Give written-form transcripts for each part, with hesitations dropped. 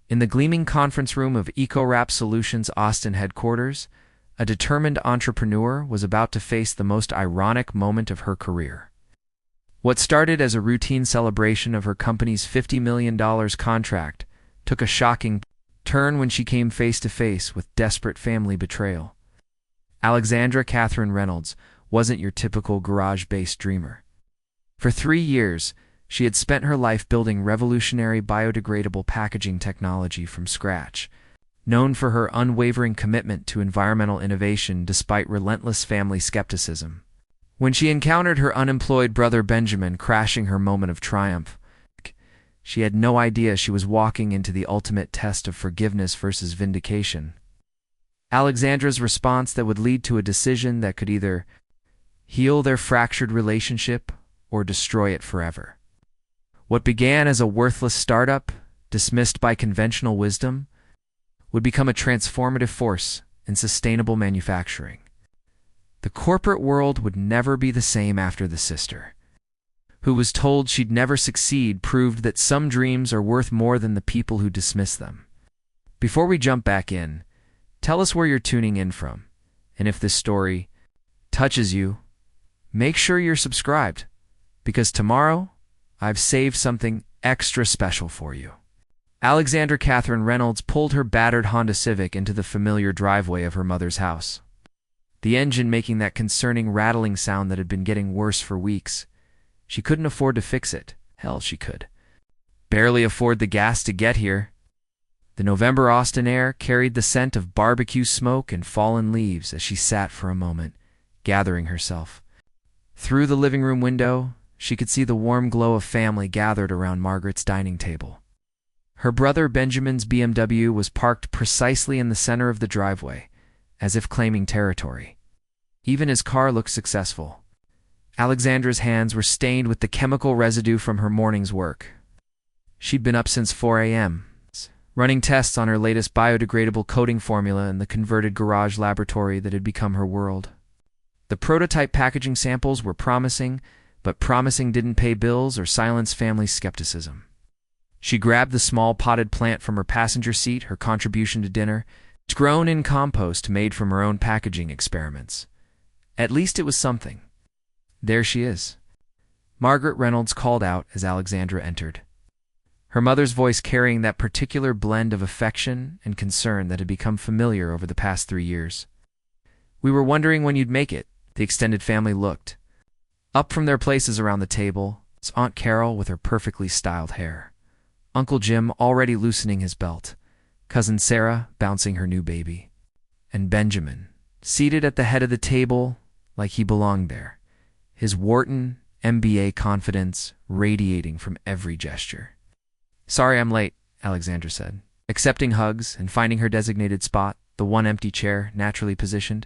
In the gleaming conference room of EcoWrap Solutions Austin headquarters, a determined entrepreneur was about to face the most ironic moment of her career. What started as a routine celebration of her company's $50 million contract took a shocking turn when she came face to face with desperate family betrayal. Alexandra Catherine Reynolds wasn't your typical garage-based dreamer. For 3 years, she had spent her life building revolutionary biodegradable packaging technology from scratch, known for her unwavering commitment to environmental innovation despite relentless family skepticism. When she encountered her unemployed brother Benjamin crashing her moment of triumph, she had no idea she was walking into the ultimate test of forgiveness versus vindication. Alexandra's response that would lead to a decision that could either heal their fractured relationship or destroy it forever. What began as a worthless startup, dismissed by conventional wisdom, would become a transformative force in sustainable manufacturing. The corporate world would never be the same after the sister, who was told she'd never succeed, proved that some dreams are worth more than the people who dismiss them. Before we jump back in, tell us where you're tuning in from, and if this story touches you, make sure you're subscribed, because tomorrow I've saved something extra special for you. Alexandra Catherine Reynolds pulled her battered Honda Civic into the familiar driveway of her mother's house, the engine making that concerning rattling sound that had been getting worse for weeks. She couldn't afford to fix it. Hell, she could barely afford the gas to get here. The November Austin air carried the scent of barbecue smoke and fallen leaves as she sat for a moment, gathering herself. Through the living room window, she could see the warm glow of family gathered around Margaret's dining table. Her brother Benjamin's BMW was parked precisely in the center of the driveway, as if claiming territory. Even his car looked successful. Alexandra's hands were stained with the chemical residue from her morning's work. She'd been up since 4 a.m., running tests on her latest biodegradable coating formula in the converted garage laboratory that had become her world. The prototype packaging samples were promising, but promising didn't pay bills or silence family skepticism. She grabbed the small potted plant from her passenger seat, her contribution to dinner. It's grown in compost made from her own packaging experiments. At least it was something. There she is, Margaret Reynolds called out as Alexandra entered, her mother's voice carrying that particular blend of affection and concern that had become familiar over the past 3 years. "We were wondering when you'd make it." The extended family looked up from their places around the table. It's Aunt Carol with her perfectly styled hair, Uncle Jim already loosening his belt, Cousin Sarah bouncing her new baby, and Benjamin, seated at the head of the table like he belonged there, his Wharton MBA confidence radiating from every gesture. "Sorry I'm late," Alexandra said, accepting hugs and finding her designated spot, the one empty chair naturally positioned,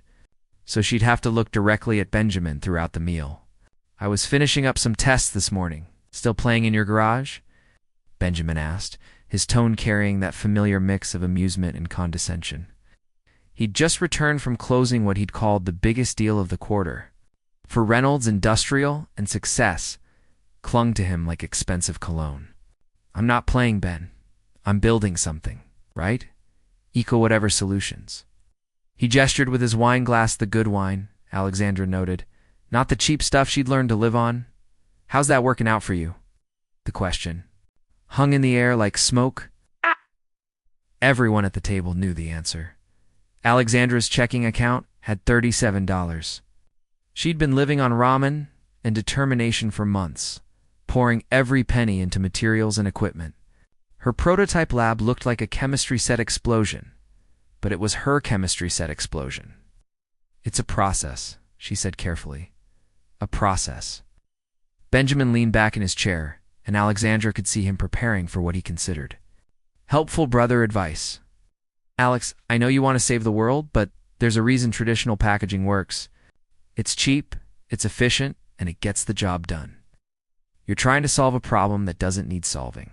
so she'd have to look directly at Benjamin throughout the meal. "I was finishing up some tests this morning. Still playing in your garage?" Benjamin asked, his tone carrying that familiar mix of amusement and condescension. He'd just returned from closing what he'd called the biggest deal of the quarter. For Reynolds, industrial and success clung to him like expensive cologne. "I'm not playing, Ben. I'm building something, right? EcoWrap Solutions." He gestured with his wine glass, the good wine, Alexandra noted, not the cheap stuff she'd learned to live on. "How's that working out for you?" The question hung in the air like smoke. Everyone at the table knew the answer. Alexandra's checking account had $37. She'd been living on ramen and determination for months, pouring every penny into materials and equipment. Her prototype lab looked like a chemistry set explosion, but it was her chemistry set explosion. "It's a process," she said carefully. "A process." Benjamin leaned back in his chair, and Alexandra could see him preparing for what he considered helpful brother advice. "Alex, I know you want to save the world, but there's a reason traditional packaging works. It's cheap, it's efficient, and it gets the job done. You're trying to solve a problem that doesn't need solving."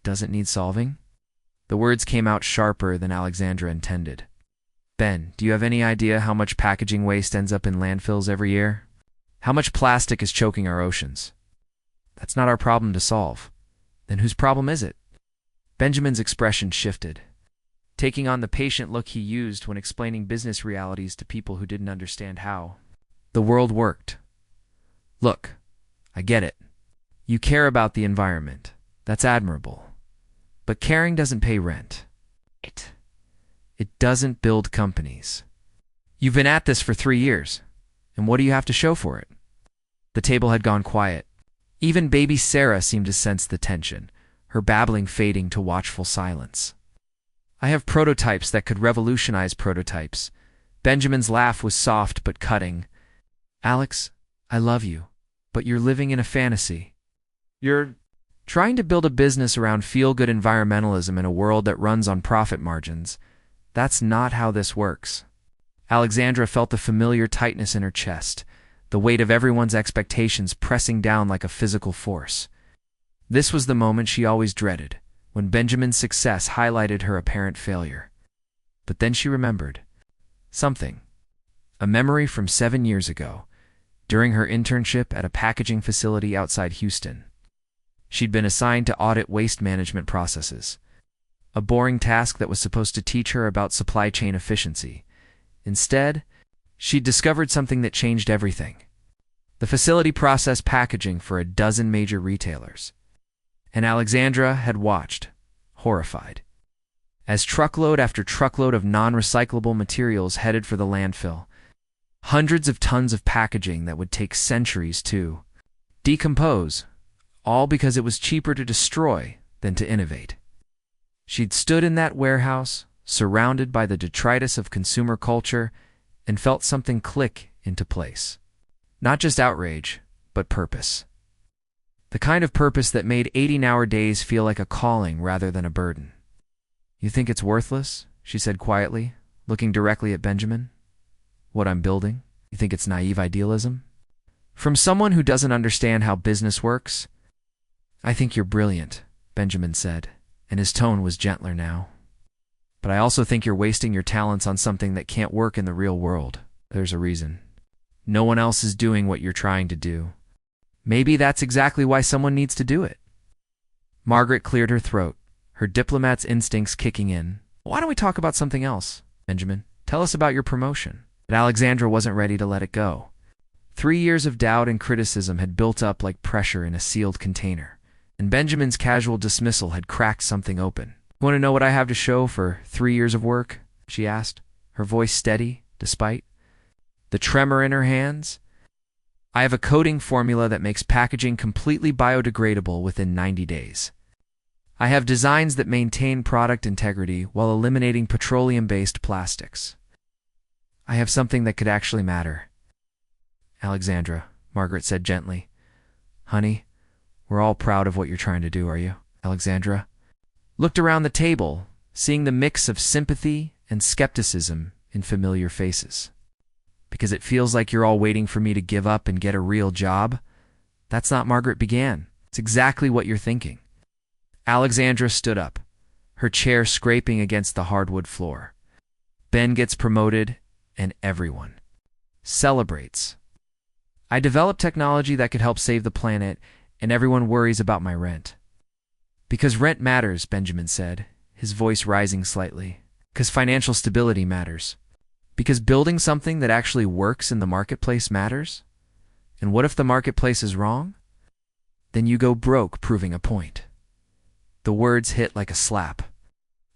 "Doesn't need solving?" The words came out sharper than Alexandra intended. "Ben, do you have any idea how much packaging waste ends up in landfills every year? How much plastic is choking our oceans? That's not our problem to solve. Then whose problem is it?" Benjamin's expression shifted, taking on the patient look he used when explaining business realities to people who didn't understand how the world worked. Look, I get it. You care about the environment. That's admirable. But caring doesn't pay rent. It doesn't build companies. You've been at this for 3 years, and what do you have to show for it? The table had gone quiet. Even baby Sarah seemed to sense the tension, her babbling fading to watchful silence. I have prototypes that could revolutionize prototypes. Benjamin's laugh was soft but cutting. Alex, I love you, but you're living in a fantasy. You're trying to build a business around feel-good environmentalism in a world that runs on profit margins. That's not how this works. Alexandra felt the familiar tightness in her chest, the weight of everyone's expectations pressing down like a physical force. This was the moment she always dreaded, when Benjamin's success highlighted her apparent failure. But then she remembered something, a memory from 7 years ago, during her internship at a packaging facility outside Houston. She'd been assigned to audit waste management processes, a boring task that was supposed to teach her about supply chain efficiency. Instead, she'd discovered something that changed everything. The facility processed packaging for a dozen major retailers. And Alexandra had watched, horrified, as truckload after truckload of non-recyclable materials headed for the landfill. Hundreds of tons of packaging that would take centuries to decompose, all because it was cheaper to destroy than to innovate. She'd stood in that warehouse, surrounded by the detritus of consumer culture, and felt something click into place. Not just outrage, but purpose. The kind of purpose that made 80-hour days feel like a calling rather than a burden. You think it's worthless? She said quietly, looking directly at Benjamin. What I'm building? You think it's naive idealism? From someone who doesn't understand how business works? I think you're brilliant, Benjamin said, and his tone was gentler now. But I also think you're wasting your talents on something that can't work in the real world. There's a reason. No one else is doing what you're trying to do. Maybe that's exactly why someone needs to do it. Margaret cleared her throat, her diplomat's instincts kicking in. Why don't we talk about something else, Benjamin? Tell us about your promotion. But Alexandra wasn't ready to let it go. 3 years of doubt and criticism had built up like pressure in a sealed container, and Benjamin's casual dismissal had cracked something open. Want to know what I have to show for 3 years of work? She asked, her voice steady, despite the tremor in her hands. I have a coating formula that makes packaging completely biodegradable within 90 days. I have designs that maintain product integrity while eliminating petroleum-based plastics. I have something that could actually matter. Alexandra, Margaret said gently. Honey, we're all proud of what you're trying to do, are you? Alexandra looked around the table, seeing the mix of sympathy and skepticism in familiar faces. Because it feels like you're all waiting for me to give up and get a real job? That's not Margaret began. It's exactly what you're thinking. Alexandra stood up, her chair scraping against the hardwood floor. Ben gets promoted, and everyone celebrates. I developed technology that could help save the planet, and everyone worries about my rent. Because rent matters, Benjamin said, his voice rising slightly. Because financial stability matters. Because building something that actually works in the marketplace matters? And what if the marketplace is wrong? Then you go broke proving a point. The words hit like a slap.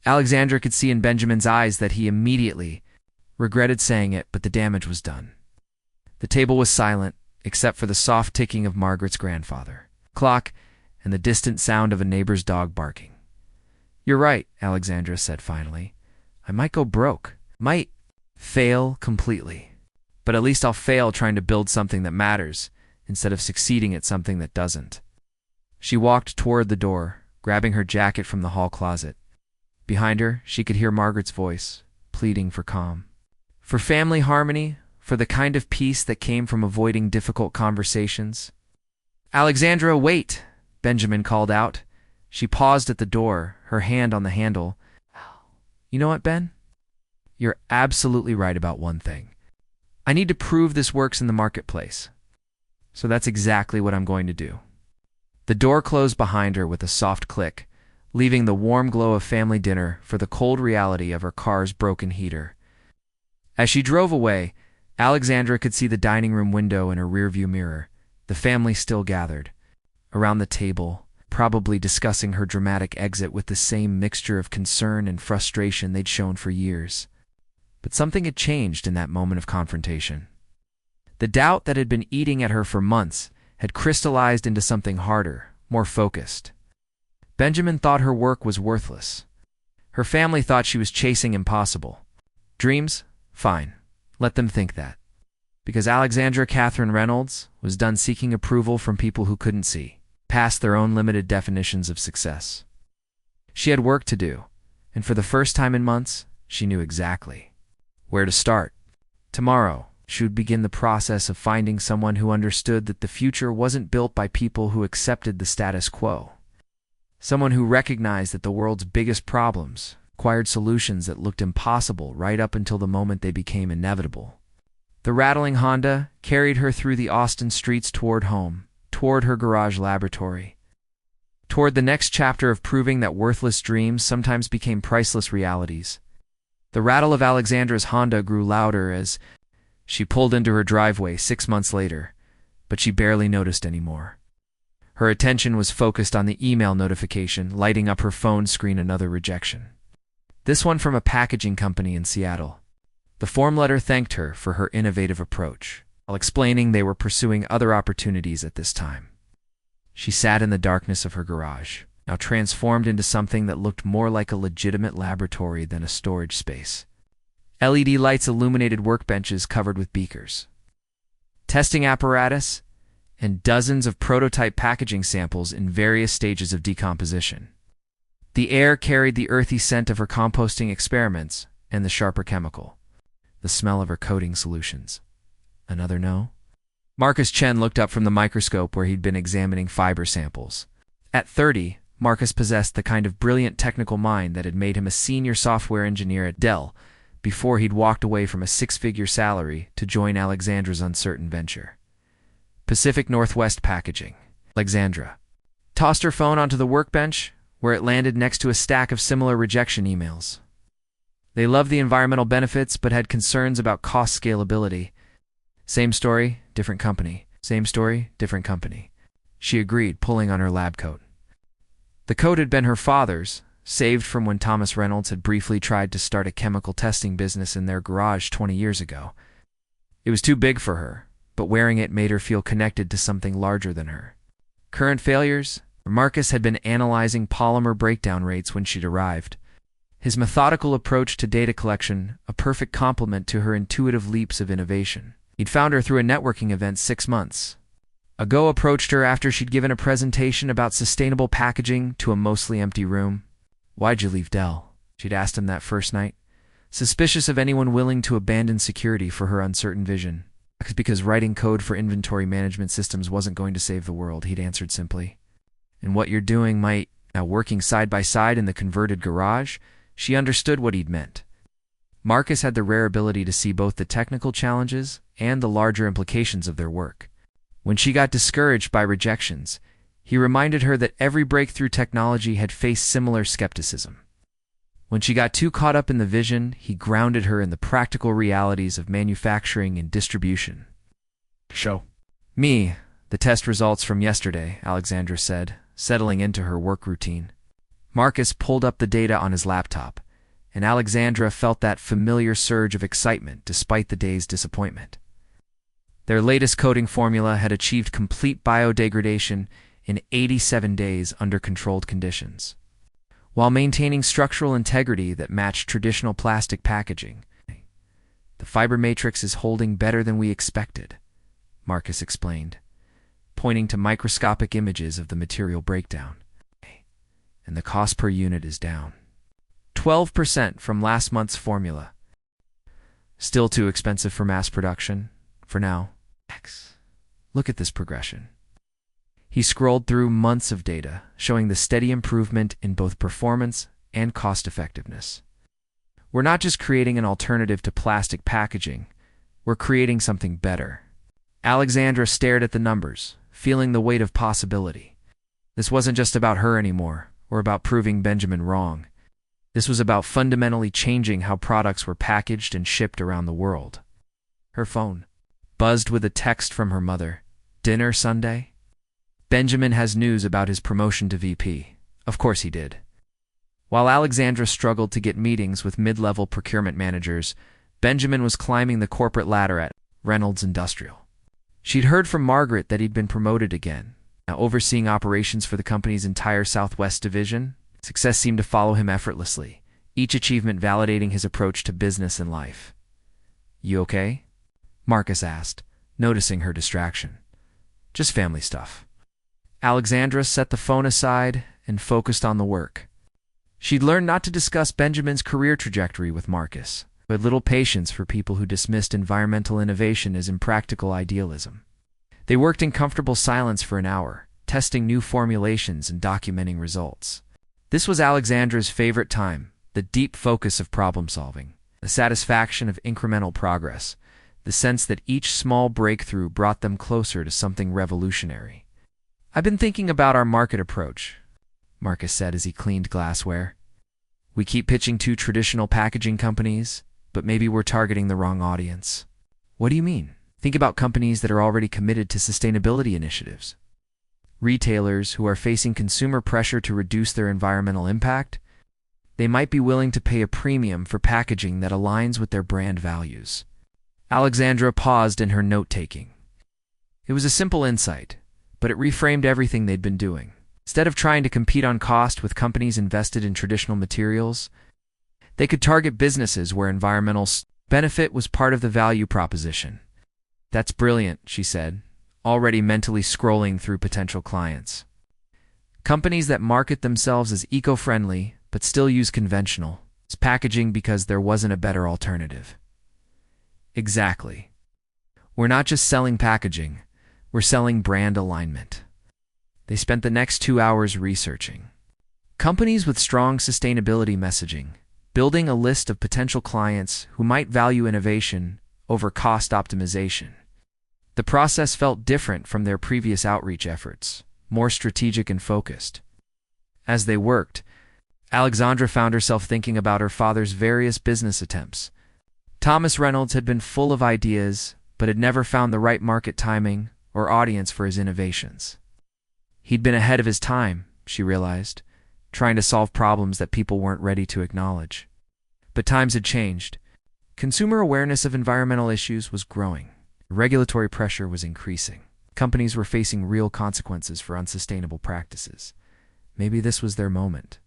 Alexandra could see in Benjamin's eyes that he immediately regretted saying it, but the damage was done. The table was silent, except for the soft ticking of Margaret's grandfather clock and the distant sound of a neighbor's dog barking. You're right, Alexandra said finally. I might go broke. Might fail completely. But at least I'll fail trying to build something that matters, instead of succeeding at something that doesn't. She walked toward the door, grabbing her jacket from the hall closet. Behind her, she could hear Margaret's voice, pleading for calm. For family harmony, for the kind of peace that came from avoiding difficult conversations. Alexandra, wait! Benjamin called out. She paused at the door, her hand on the handle. You know what, Ben? You're absolutely right about one thing. I need to prove this works in the marketplace. So that's exactly what I'm going to do. The door closed behind her with a soft click, leaving the warm glow of family dinner for the cold reality of her car's broken heater. As she drove away, Alexandra could see the dining room window in her rearview mirror. The family still gathered around the table, probably discussing her dramatic exit with the same mixture of concern and frustration they'd shown for years. But something had changed in that moment of confrontation. The doubt that had been eating at her for months had crystallized into something harder, more focused. Benjamin thought her work was worthless. Her family thought she was chasing impossible dreams. Fine, let them think that. Because Alexandra Catherine Reynolds was done seeking approval from people who couldn't see past their own limited definitions of success. She had work to do, and for the first time in months, she knew exactly where to start. Tomorrow, she would begin the process of finding someone who understood that the future wasn't built by people who accepted the status quo. Someone who recognized that the world's biggest problems required solutions that looked impossible right up until the moment they became inevitable. The rattling Honda carried her through the Austin streets toward home, toward her garage laboratory, toward the next chapter of proving that worthless dreams sometimes became priceless realities. The rattle of Alexandra's Honda grew louder as she pulled into her driveway 6 months later, but she barely noticed anymore. Her attention was focused on the email notification lighting up her phone screen, another rejection. This one from a packaging company in Seattle. The form letter thanked her for her innovative approach, while explaining they were pursuing other opportunities at this time. She sat in the darkness of her garage, now transformed into something that looked more like a legitimate laboratory than a storage space. LED lights illuminated workbenches covered with beakers, testing apparatus, and dozens of prototype packaging samples in various stages of decomposition. The air carried the earthy scent of her composting experiments and the sharper chemical, the smell of her coating solutions. Another no? Marcus Chen looked up from the microscope where he'd been examining fiber samples. At 30, Marcus possessed the kind of brilliant technical mind that had made him a senior software engineer at Dell before he'd walked away from a 6-figure salary to join Alexandra's uncertain venture. Pacific Northwest Packaging. Alexandra tossed her phone onto the workbench, where it landed next to a stack of similar rejection emails. They loved the environmental benefits but had concerns about cost scalability. Same story, different company. Same story, different company. She agreed, pulling on her lab coat. The coat had been her father's, saved from when Thomas Reynolds had briefly tried to start a chemical testing business in their garage 20 years ago. It was too big for her, but wearing it made her feel connected to something larger than her. Current failures? Marcus had been analyzing polymer breakdown rates when she'd arrived. His methodical approach to data collection, a perfect complement to her intuitive leaps of innovation. He'd found her through a networking event 6 months ago, approached her after she'd given a presentation about sustainable packaging to a mostly empty room. "Why'd you leave Dell?" she'd asked him that first night, suspicious of anyone willing to abandon security for her uncertain vision. "Because writing code for inventory management systems wasn't going to save the world," he'd answered simply. "And what you're doing might." Now working side by side in the converted garage, she understood what he'd meant. Marcus had the rare ability to see both the technical challenges and the larger implications of their work. When she got discouraged by rejections, he reminded her that every breakthrough technology had faced similar skepticism. When she got too caught up in the vision, he grounded her in the practical realities of manufacturing and distribution. "Show me the test results from yesterday," Alexandra said, settling into her work routine. Marcus pulled up the data on his laptop, and Alexandra felt that familiar surge of excitement despite the day's disappointment. Their latest coating formula had achieved complete biodegradation in 87 days under controlled conditions, while maintaining structural integrity that matched traditional plastic packaging. "The fiber matrix is holding better than we expected," Marcus explained, pointing to microscopic images of the material breakdown. "And the cost per unit is down 12% from last month's formula. Still too expensive for mass production, for now. Look at this progression." He scrolled through months of data, showing the steady improvement in both performance and cost effectiveness. "We're not just creating an alternative to plastic packaging, we're creating something better." Alexandra stared at the numbers, feeling the weight of possibility. This wasn't just about her anymore, or about proving Benjamin wrong. This was about fundamentally changing how products were packaged and shipped around the world. Her phone buzzed with a text from her mother. "Dinner Sunday?" "Benjamin has news about his promotion to VP." Of course he did. While Alexandra struggled to get meetings with mid-level procurement managers, Benjamin was climbing the corporate ladder at Reynolds Industrial. She'd heard from Margaret that he'd been promoted again, now overseeing operations for the company's entire Southwest division. Success seemed to follow him effortlessly, each achievement validating his approach to business and life. "You okay?" Marcus asked, noticing her distraction. "Just family stuff." Alexandra set the phone aside and focused on the work. She'd learned not to discuss Benjamin's career trajectory with Marcus, who had little patience for people who dismissed environmental innovation as impractical idealism. They worked in comfortable silence for an hour, testing new formulations and documenting results. This was Alexandra's favorite time, the deep focus of problem solving, the satisfaction of incremental progress, the sense that each small breakthrough brought them closer to something revolutionary. "I've been thinking about our market approach," Marcus said as he cleaned glassware. "We keep pitching to traditional packaging companies, but maybe we're targeting the wrong audience." "What do you mean?" "Think about companies that are already committed to sustainability initiatives. Retailers who are facing consumer pressure to reduce their environmental impact. They might be willing to pay a premium for packaging that aligns with their brand values." Alexandra paused in her note-taking. It was a simple insight, but it reframed everything they'd been doing. Instead of trying to compete on cost with companies invested in traditional materials, they could target businesses where environmental benefit was part of the value proposition. "That's brilliant," she said, already mentally scrolling through potential clients. Companies that market themselves as eco-friendly but still use conventional packaging because there wasn't a better alternative. Exactly. "We're not just selling packaging, we're selling brand alignment." They spent the next 2 hours researching companies with strong sustainability messaging, building a list of potential clients who might value innovation over cost optimization. The process felt different from their previous outreach efforts, more strategic and focused. As they worked, Alexandra found herself thinking about her father's various business attempts. Thomas Reynolds had been full of ideas, but had never found the right market timing or audience for his innovations. He'd been ahead of his time, she realized, trying to solve problems that people weren't ready to acknowledge. But times had changed. Consumer awareness of environmental issues was growing. Regulatory pressure was increasing. Companies were facing real consequences for unsustainable practices. Maybe this was their moment.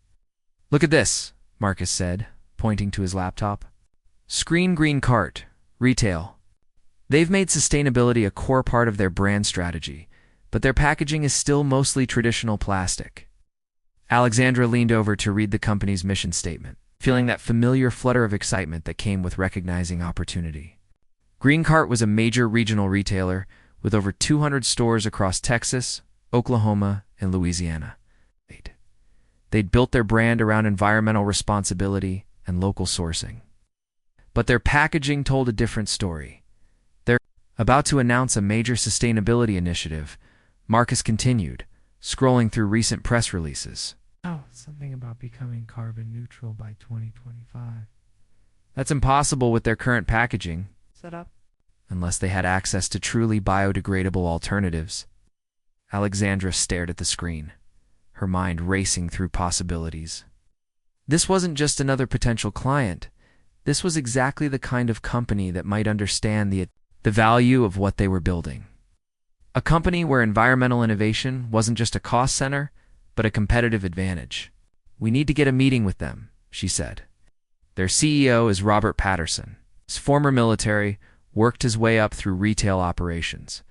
"Look at this," Marcus said, pointing to his laptop. "Screen Green Cart, retail. They've made sustainability a core part of their brand strategy, but their packaging is still mostly traditional plastic." Alexandra leaned over to read the company's mission statement, feeling that familiar flutter of excitement that came with recognizing opportunity. Green Cart was a major regional retailer with over 200 stores across Texas, Oklahoma, and Louisiana. They'd built their brand around environmental responsibility and local sourcing. But their packaging told a different story. They're about to announce a major sustainability initiative, Marcus continued, scrolling through recent press releases. "Oh, something about becoming carbon neutral by 2025. That's impossible with their current packaging setup, unless they had access to truly biodegradable alternatives." Alexandra stared at the screen, her mind racing through possibilities. This wasn't just another potential client. This was exactly the kind of company that might understand the value of what they were building. A company where environmental innovation wasn't just a cost center, but a competitive advantage. "We need to get a meeting with them," she said. "Their CEO is Robert Patterson. He's former military, worked his way up through retail operations.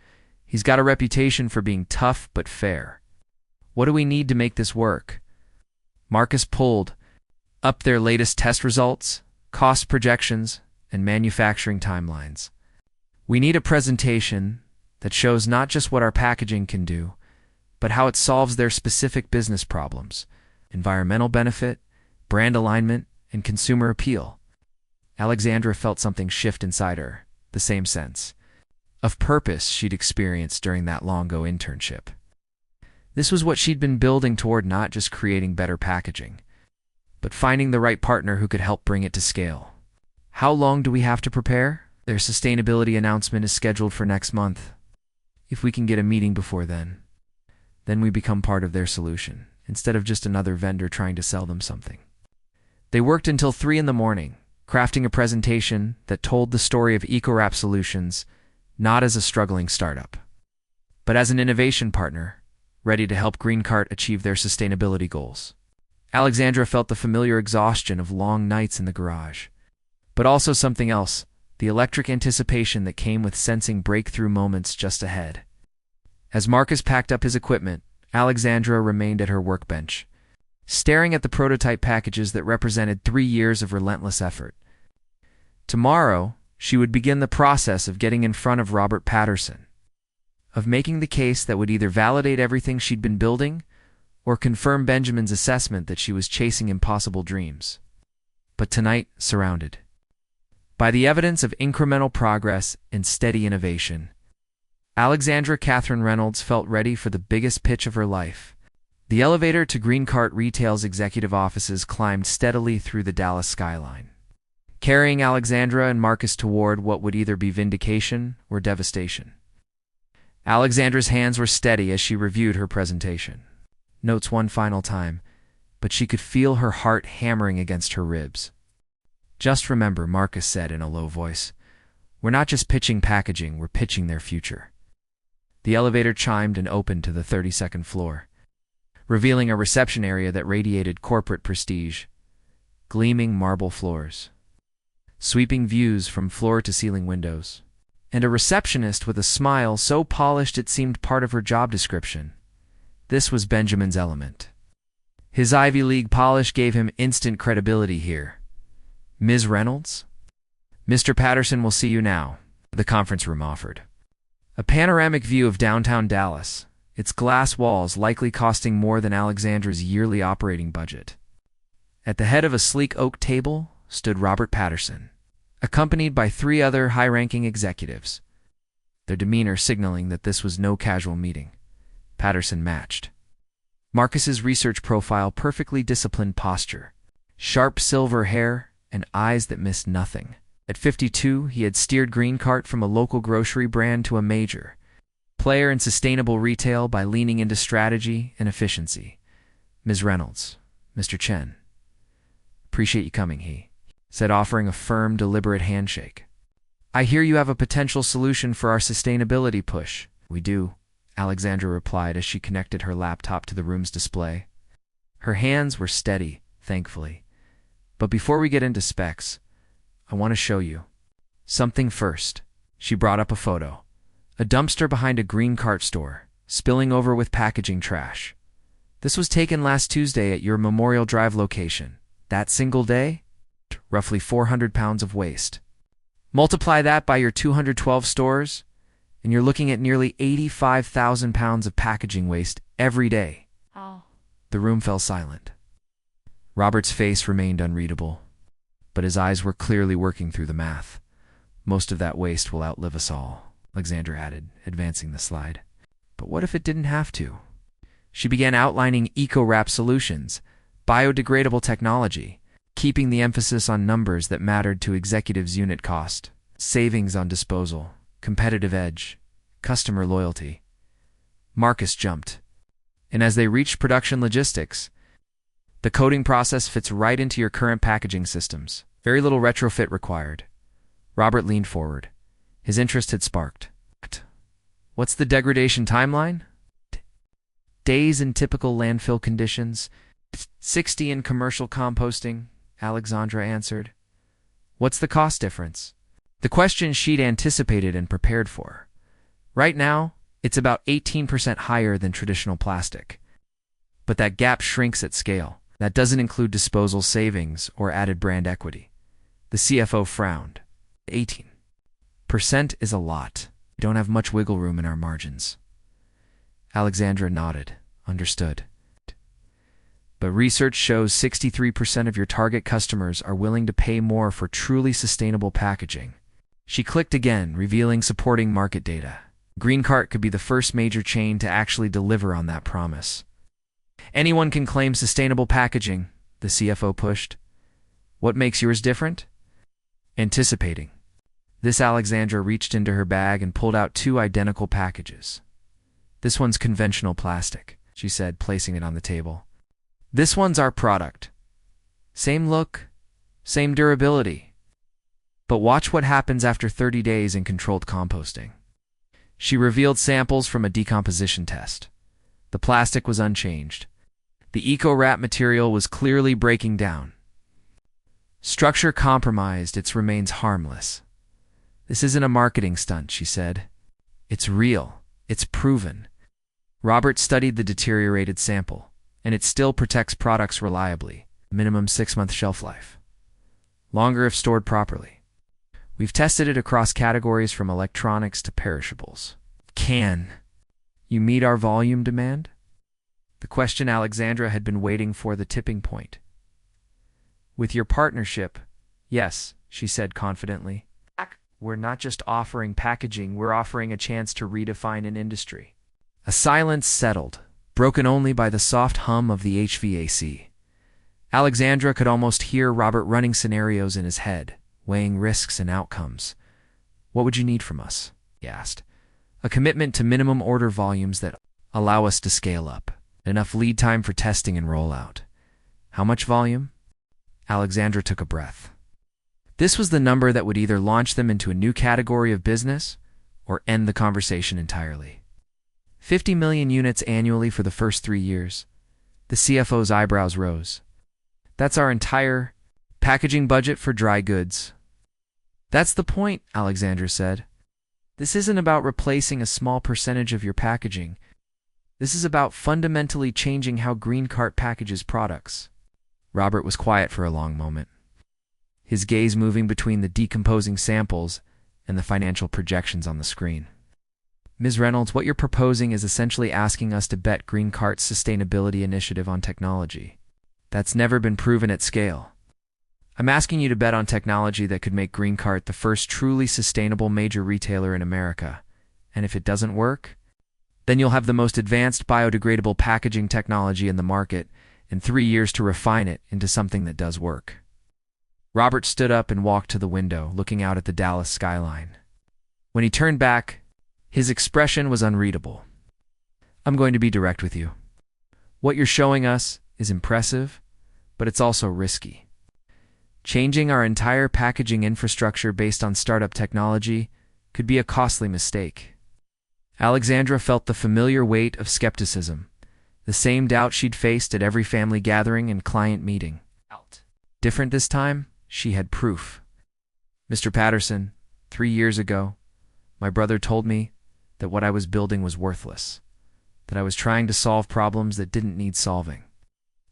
He's got a reputation for being tough but fair. What do we need to make this work?" Marcus pulled up their latest test results, cost projections, and manufacturing timelines. "We need a presentation that shows not just what our packaging can do, but how it solves their specific business problems, environmental benefit, brand alignment, and consumer appeal." Alexandra felt something shift inside her, the same sense of purpose she'd experienced during that long-ago internship. This was what she'd been building toward, not just creating better packaging, but finding the right partner who could help bring it to scale. How long do we have to prepare? Their sustainability announcement is scheduled for next month. If we can get a meeting before then we become part of their solution, instead of just another vendor trying to sell them something. They worked until 3 in the morning, crafting a presentation that told the story of EcoWrap Solutions, not as a struggling startup, but as an innovation partner, ready to help GreenCart achieve their sustainability goals. Alexandra felt the familiar exhaustion of long nights in the garage, but also something else, the electric anticipation that came with sensing breakthrough moments just ahead. As Marcus packed up his equipment, Alexandra remained at her workbench, staring at the prototype packages that represented 3 years of relentless effort. Tomorrow, she would begin the process of getting in front of Robert Patterson, of making the case that would either validate everything she'd been building or confirm Benjamin's assessment that she was chasing impossible dreams. But tonight, surrounded by the evidence of incremental progress and steady innovation, Alexandra Catherine Reynolds felt ready for the biggest pitch of her life. The elevator to GreenCart Retail's executive offices climbed steadily through the Dallas skyline, carrying Alexandra and Marcus toward what would either be vindication or devastation. Alexandra's hands were steady as she reviewed her presentation. Notes one final time, but she could feel her heart hammering against her ribs. "Just remember," Marcus said in a low voice, "we're not just pitching packaging, we're pitching their future." The elevator chimed and opened to the 32nd floor, revealing a reception area that radiated corporate prestige. Gleaming marble floors, sweeping views from floor-to-ceiling windows, and a receptionist with a smile so polished it seemed part of her job description. This was Benjamin's element. His Ivy League polish gave him instant credibility here. "Ms. Reynolds? Mr. Patterson will see you now," the conference room offered. A panoramic view of downtown Dallas, its glass walls likely costing more than Alexandra's yearly operating budget. At the head of a sleek oak table stood Robert Patterson, accompanied by 3 other high-ranking executives, their demeanor signaling that this was no casual meeting. Patterson matched Marcus's research profile, perfectly disciplined posture, sharp silver hair, and eyes that missed nothing. At 52, he had steered GreenCart from a local grocery brand to a major player in sustainable retail by leaning into strategy and efficiency. "Ms. Reynolds, Mr. Chen, appreciate you coming," he said, offering a firm, deliberate handshake. "I hear you have a potential solution for our sustainability push." "We do," Alexandra replied as she connected her laptop to the room's display. Her hands were steady, thankfully. "But before we get into specs, I want to show you something first." She brought up a photo. A dumpster behind a GreenCart store, spilling over with packaging trash. "This was taken last Tuesday at your Memorial Drive location. That single day, roughly 400 pounds of waste. Multiply that by your 212 stores, and you're looking at nearly 85,000 pounds of packaging waste every day." Oh. The room fell silent. Robert's face remained unreadable, but his eyes were clearly working through the math. "Most of that waste will outlive us all," Alexandra added, advancing the slide. "But what if it didn't have to?" She began outlining EcoWrap Solutions, biodegradable technology, keeping the emphasis on numbers that mattered to executives' unit cost, savings on disposal, competitive edge, customer loyalty. Marcus jumped, and as they reached production logistics, "The coding process fits right into your current packaging systems. Very little retrofit required." Robert leaned forward. His interest had sparked. "What's the degradation timeline?" "Days in typical landfill conditions, 60 in commercial composting," Alexandra answered. "What's the cost difference?" The question she'd anticipated and prepared for. "Right now, it's about 18% higher than traditional plastic. But that gap shrinks at scale. That doesn't include disposal savings or added brand equity." The CFO frowned. 18% is a lot. We don't have much wiggle room in our margins." Alexandra nodded. "Understood. But research shows 63% of your target customers are willing to pay more for truly sustainable packaging." She clicked again, revealing supporting market data. Green Cart could be the first major chain to actually deliver on that promise. Anyone can claim sustainable packaging, the CFO pushed. What makes yours different? Anticipating this, Alexandra reached into her bag and pulled out two identical packages. This one's conventional plastic, she said, placing it on the table. This one's our product. Same look, same durability. But watch what happens after 30 days in controlled composting. She revealed samples from a decomposition test. The plastic was unchanged. The EcoWrap material was clearly breaking down. Structure compromised, it remains harmless. This isn't a marketing stunt, she said. It's real. It's proven. Robert studied the deteriorated sample, and it still protects products reliably. Minimum 6-month shelf life. Longer if stored properly. We've tested it across categories from electronics to perishables. Can you meet our volume demand? The question Alexandra had been waiting for, the tipping point. With your partnership, yes, she said confidently. We're not just offering packaging, we're offering a chance to redefine an industry. A silence settled, broken only by the soft hum of the HVAC. Alexandra could almost hear Robert running scenarios in his head, weighing risks and outcomes. What would you need from us? He asked. A commitment to minimum order volumes that allow us to scale up. Enough lead time for testing and rollout. How much volume? Alexandra took a breath. This was the number that would either launch them into a new category of business or end the conversation entirely. 50 million units annually for the first 3 years. The CFO's eyebrows rose. That's our entire packaging budget for dry goods. That's the point, Alexandra said. This isn't about replacing a small percentage of your packaging. This is about fundamentally changing how Green Cart packages products. Robert was quiet for a long moment, his gaze moving between the decomposing samples and the financial projections on the screen. Ms. Reynolds, what you're proposing is essentially asking us to bet Green Cart's sustainability initiative on technology. That's never been proven at scale. I'm asking you to bet on technology that could make Green Cart the first truly sustainable major retailer in America. And if it doesn't work, then you'll have the most advanced biodegradable packaging technology in the market and 3 years to refine it into something that does work. Robert stood up and walked to the window, looking out at the Dallas skyline. When he turned back, his expression was unreadable. I'm going to be direct with you. What you're showing us is impressive, but it's also risky. Changing our entire packaging infrastructure based on startup technology could be a costly mistake. Alexandra felt the familiar weight of skepticism, the same doubt she'd faced at every family gathering and client meeting. Different this time, she had proof. Mr. Patterson, 3 years ago, my brother told me that what I was building was worthless, that I was trying to solve problems that didn't need solving,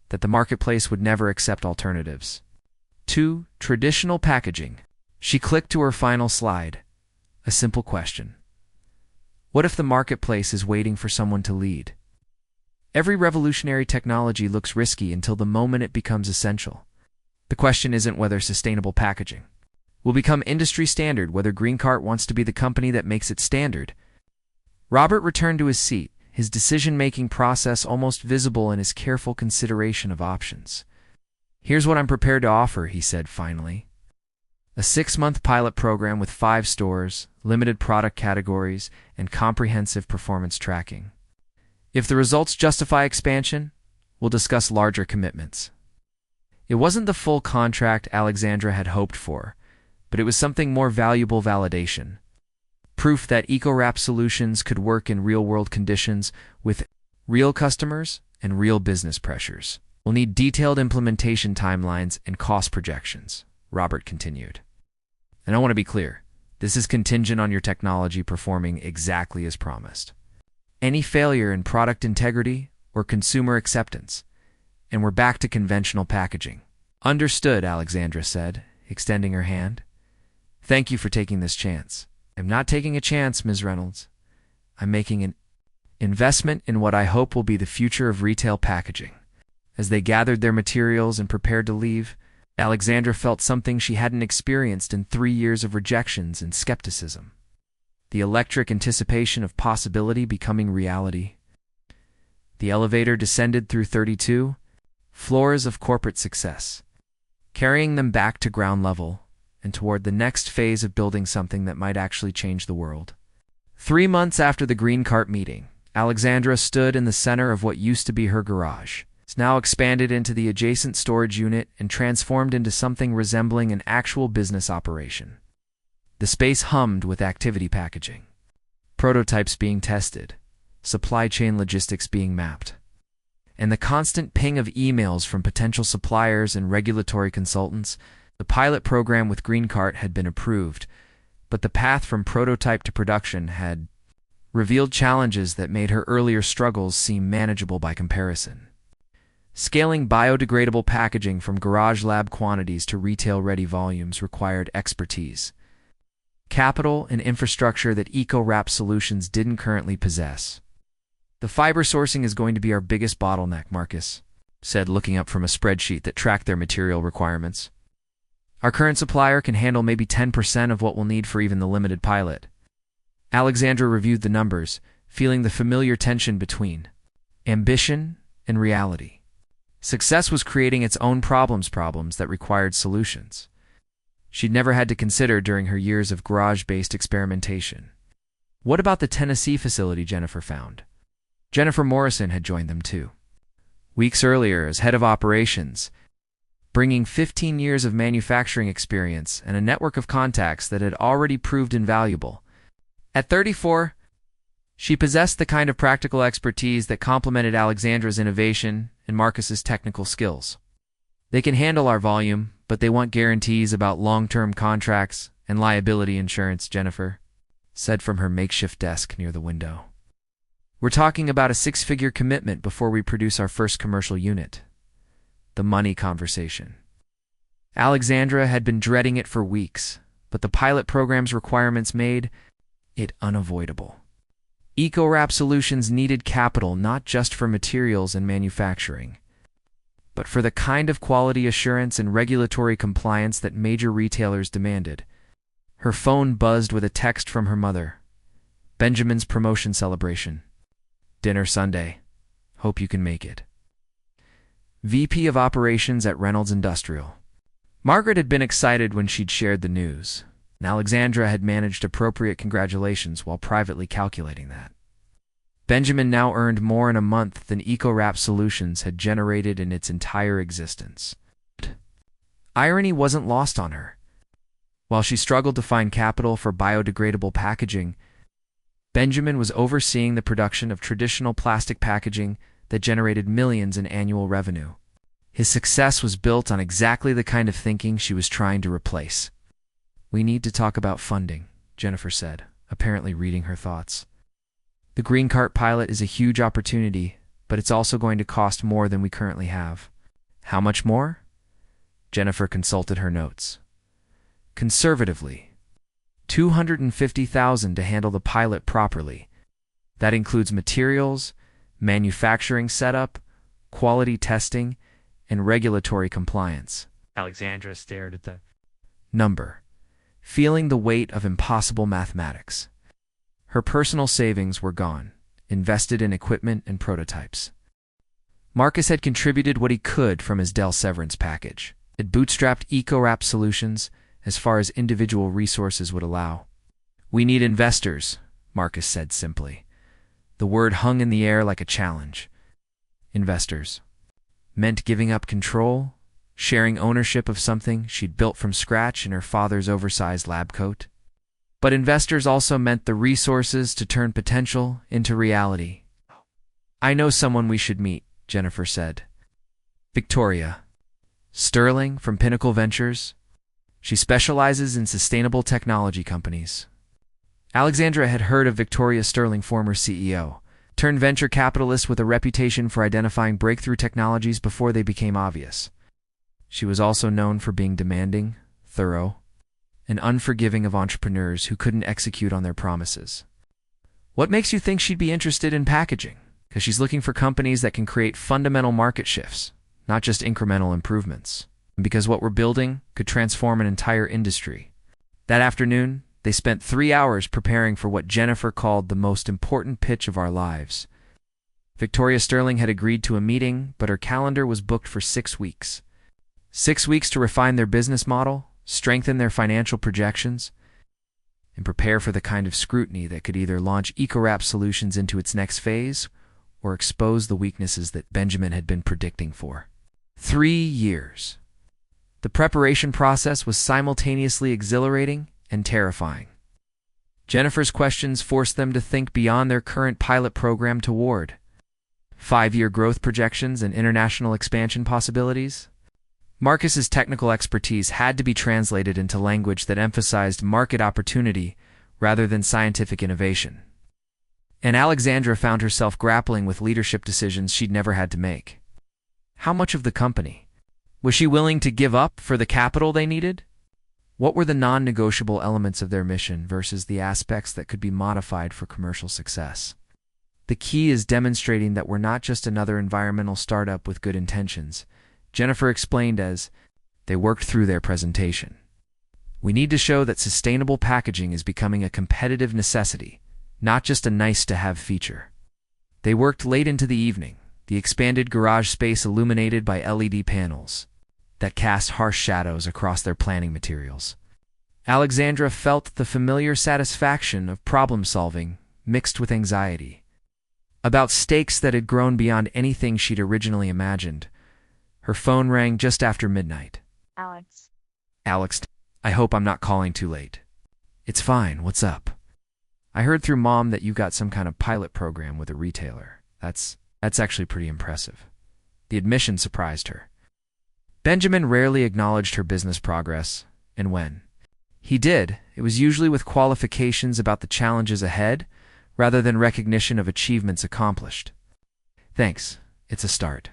that the marketplace would never accept alternatives. 2. Traditional packaging. She clicked to her final slide. A simple question. What if the marketplace is waiting for someone to lead? Every revolutionary technology looks risky until the moment it becomes essential. The question isn't whether sustainable packaging will become industry standard, whether Green Cart wants to be the company that makes it standard. Robert returned to his seat, his decision-making process almost visible in his careful consideration of options. Here's what I'm prepared to offer, he said finally. A 6-month pilot program with 5 stores, limited product categories, and comprehensive performance tracking. If the results justify expansion, we'll discuss larger commitments. It wasn't the full contract Alexandra had hoped for, but it was something more valuable: validation. Proof that EcoWrap Solutions could work in real-world conditions with real customers and real business pressures. We'll need detailed implementation timelines and cost projections, Robert continued. And I want to be clear, this is contingent on your technology performing exactly as promised. Any failure in product integrity or consumer acceptance, and we're back to conventional packaging. Understood, Alexandra said, extending her hand. Thank you for taking this chance. I'm not taking a chance, Ms. Reynolds. I'm making an investment in what I hope will be the future of retail packaging. As they gathered their materials and prepared to leave, Alexandra felt something she hadn't experienced in 3 years of rejections and skepticism. the electric anticipation of possibility becoming reality. The elevator descended through 32 floors of corporate success, carrying them back to ground level and toward the next phase of building something that might actually change the world. 3 months after the green cart meeting, Alexandra stood in the center of what used to be her garage. It's now expanded into the adjacent storage unit and transformed into something resembling an actual business operation. The space hummed with activity packaging, prototypes being tested, supply chain logistics being mapped, and the constant ping of emails from potential suppliers and regulatory consultants. The pilot program with Green Cart had been approved, but the path from prototype to production had revealed challenges that made her earlier struggles seem manageable by comparison. Scaling biodegradable packaging from garage lab quantities to retail-ready volumes required expertise, capital, and infrastructure that EcoWrap Solutions didn't currently possess. "The fiber sourcing is going to be our biggest bottleneck," Marcus said, looking up from a spreadsheet that tracked their material requirements. "Our current supplier can handle maybe 10% of what we'll need for even the limited pilot." Alexandra reviewed the numbers, feeling the familiar tension between ambition and reality. Success was creating its own problems that required solutions she'd never had to consider during her years of garage-based experimentation. What about the Tennessee facility Jennifer found? Jennifer Morrison had joined them too, weeks earlier as head of operations, bringing 15 years of manufacturing experience and a network of contacts that had already proved invaluable. At 34, she possessed the kind of practical expertise that complemented Alexandra's innovation and Marcus's technical skills. "They can handle our volume, but they want guarantees about long-term contracts and liability insurance," Jennifer said from her makeshift desk near the window. "We're talking about a 6-figure commitment before we produce our first commercial unit." The money conversation. Alexandra had been dreading it for weeks, but the pilot program's requirements made it unavoidable. EcoWrap Solutions needed capital not just for materials and manufacturing, but for the kind of quality assurance and regulatory compliance that major retailers demanded. Her phone buzzed with a text from her mother. "Benjamin's promotion celebration. Dinner Sunday. Hope you can make it." VP of Operations at Reynolds Industrial. Margaret had been excited when she'd shared the news, and Alexandra had managed appropriate congratulations while privately calculating that. Benjamin now earned more in a month than EcoWrap Solutions had generated in its entire existence. Irony wasn't lost on her. While she struggled to find capital for biodegradable packaging, Benjamin was overseeing the production of traditional plastic packaging that generated millions in annual revenue. His success was built on exactly the kind of thinking she was trying to replace. "We need to talk about funding," Jennifer said, apparently reading her thoughts. "The Green Cart pilot is a huge opportunity, but it's also going to cost more than we currently have." "How much more?" Jennifer consulted her notes. "Conservatively, $250,000 to handle the pilot properly. That includes materials, manufacturing setup, quality testing, and regulatory compliance." Alexandra stared at the number, feeling the weight of impossible mathematics. Her personal savings were gone, invested in equipment and prototypes. Marcus had contributed what he could from his Dell severance package. It bootstrapped EcoWrap Solutions as far as individual resources would allow. "We need investors," Marcus said simply. The word hung in the air like a challenge. Investors meant giving up control, sharing ownership of something she'd built from scratch in her father's oversized lab coat. But investors also meant the resources to turn potential into reality. "I know someone we should meet," Jennifer said. "Victoria Sterling from Pinnacle Ventures. She specializes in sustainable technology companies." Alexandra had heard of Victoria Sterling, former CEO, turned venture capitalist with a reputation for identifying breakthrough technologies before they became obvious. She was also known for being demanding, thorough, and unforgiving of entrepreneurs who couldn't execute on their promises. "What makes you think she'd be interested in packaging?" "Because she's looking for companies that can create fundamental market shifts, not just incremental improvements. And because what we're building could transform an entire industry." That afternoon, They spent 3 hours preparing for what Jennifer called the most important pitch of our lives. Victoria Sterling had agreed to a meeting, but her calendar was booked for 6 weeks. 6 weeks to refine their business model, strengthen their financial projections, and prepare for the kind of scrutiny that could either launch EcoWrap Solutions into its next phase or expose the weaknesses that Benjamin had been predicting for. 3 years. The preparation process was simultaneously exhilarating and terrifying. Jennifer's questions forced them to think beyond their current pilot program toward 5-year growth projections and international expansion possibilities. Marcus's technical expertise had to be translated into language that emphasized market opportunity rather than scientific innovation. And Alexandra found herself grappling with leadership decisions she'd never had to make. How much of the company was she willing to give up for the capital they needed? What were the non-negotiable elements of their mission versus the aspects that could be modified for commercial success? The key is demonstrating that we're not just another environmental startup with good intentions, Jennifer explained as they worked through their presentation. We need to show that sustainable packaging is becoming a competitive necessity, not just a nice-to-have feature. They worked late into the evening, the expanded garage space illuminated by LED panels that cast harsh shadows across their planning materials. Alexandra felt the familiar satisfaction of problem-solving mixed with anxiety. About stakes that had grown beyond anything she'd originally imagined, her phone rang just after midnight. Alex, I hope I'm not calling too late. It's fine, what's up? I heard through Mom that you got some kind of pilot program with a retailer. That's actually pretty impressive. The admission surprised her. Benjamin rarely acknowledged her business progress, and when he did, it was usually with qualifications about the challenges ahead rather than recognition of achievements accomplished. Thanks, it's a start.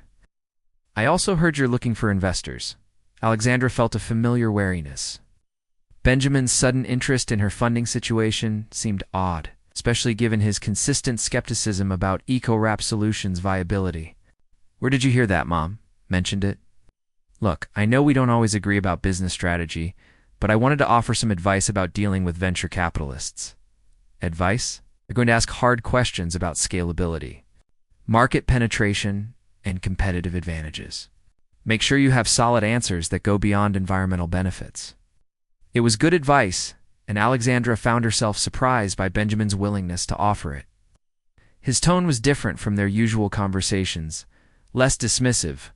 I also heard you're looking for investors. Alexandra felt a familiar wariness. Benjamin's sudden interest in her funding situation seemed odd, especially given his consistent skepticism about EcoWrap Solutions' viability. Where did you hear that, Mom? Mentioned it? Look, I know we don't always agree about business strategy, but I wanted to offer some advice about dealing with venture capitalists. Advice? They're going to ask hard questions about scalability, market penetration, and competitive advantages. Make sure you have solid answers that go beyond environmental benefits. It was good advice, and Alexandra found herself surprised by Benjamin's willingness to offer it. His tone was different from their usual conversations, less dismissive,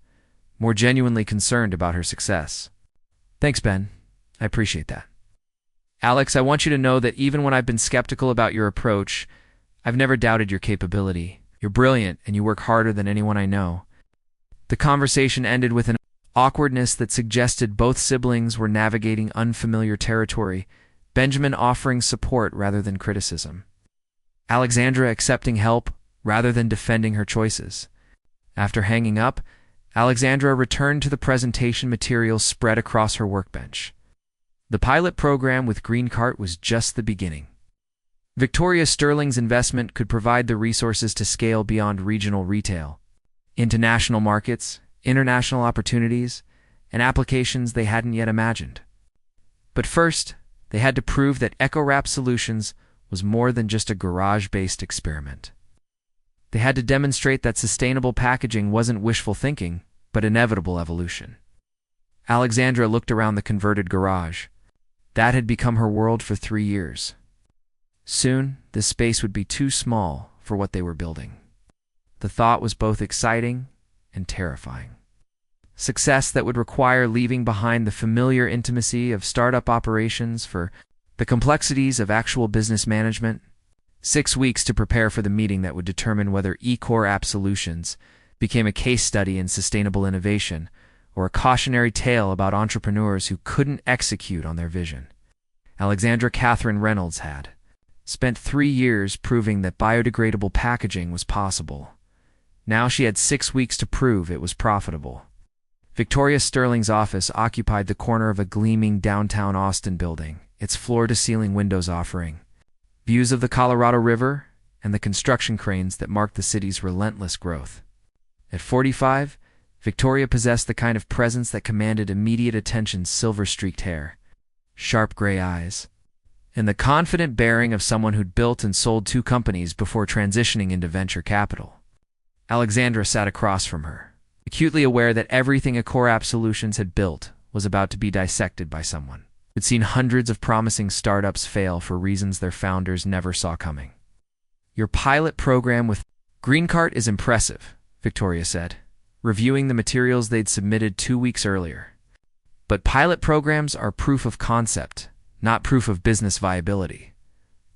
more genuinely concerned about her success. Thanks, Ben. I appreciate that. Alex, I want you to know that even when I've been skeptical about your approach, I've never doubted your capability. You're brilliant, and you work harder than anyone I know. The conversation ended with an awkwardness that suggested both siblings were navigating unfamiliar territory, Benjamin offering support rather than criticism, Alexandra accepting help rather than defending her choices. After hanging up, Alexandra returned to the presentation materials spread across her workbench. The pilot program with Green Cart was just the beginning. Victoria Sterling's investment could provide the resources to scale beyond regional retail, into national markets, international opportunities, and applications they hadn't yet imagined. But first, they had to prove that EcoWrap Solutions was more than just a garage-based experiment. They had to demonstrate that sustainable packaging wasn't wishful thinking, but inevitable evolution. Alexandra looked around the converted garage. That had become her world for 3 years. Soon, this space would be too small for what they were building. The thought was both exciting and terrifying. Success that would require leaving behind the familiar intimacy of startup operations for the complexities of actual business management. 6 weeks to prepare for the meeting that would determine whether EcoWrap Solutions became a case study in sustainable innovation or a cautionary tale about entrepreneurs who couldn't execute on their vision. Alexandra Catherine Reynolds had spent 3 years proving that biodegradable packaging was possible. Now she had 6 weeks to prove it was profitable. Victoria Sterling's office occupied the corner of a gleaming downtown Austin building, its floor-to-ceiling windows offering views of the Colorado River and the construction cranes that marked the city's relentless growth. At 45, Victoria possessed the kind of presence that commanded immediate attention's silver-streaked hair, sharp gray eyes, and the confident bearing of someone who'd built and sold 2 companies before transitioning into venture capital. Alexandra sat across from her, acutely aware that everything EcoWrap Solutions had built was about to be dissected by someone who'd seen hundreds of promising startups fail for reasons their founders never saw coming. Your pilot program with Green Cart is impressive, Victoria said, reviewing the materials they'd submitted 2 weeks earlier. But pilot programs are proof of concept, not proof of business viability.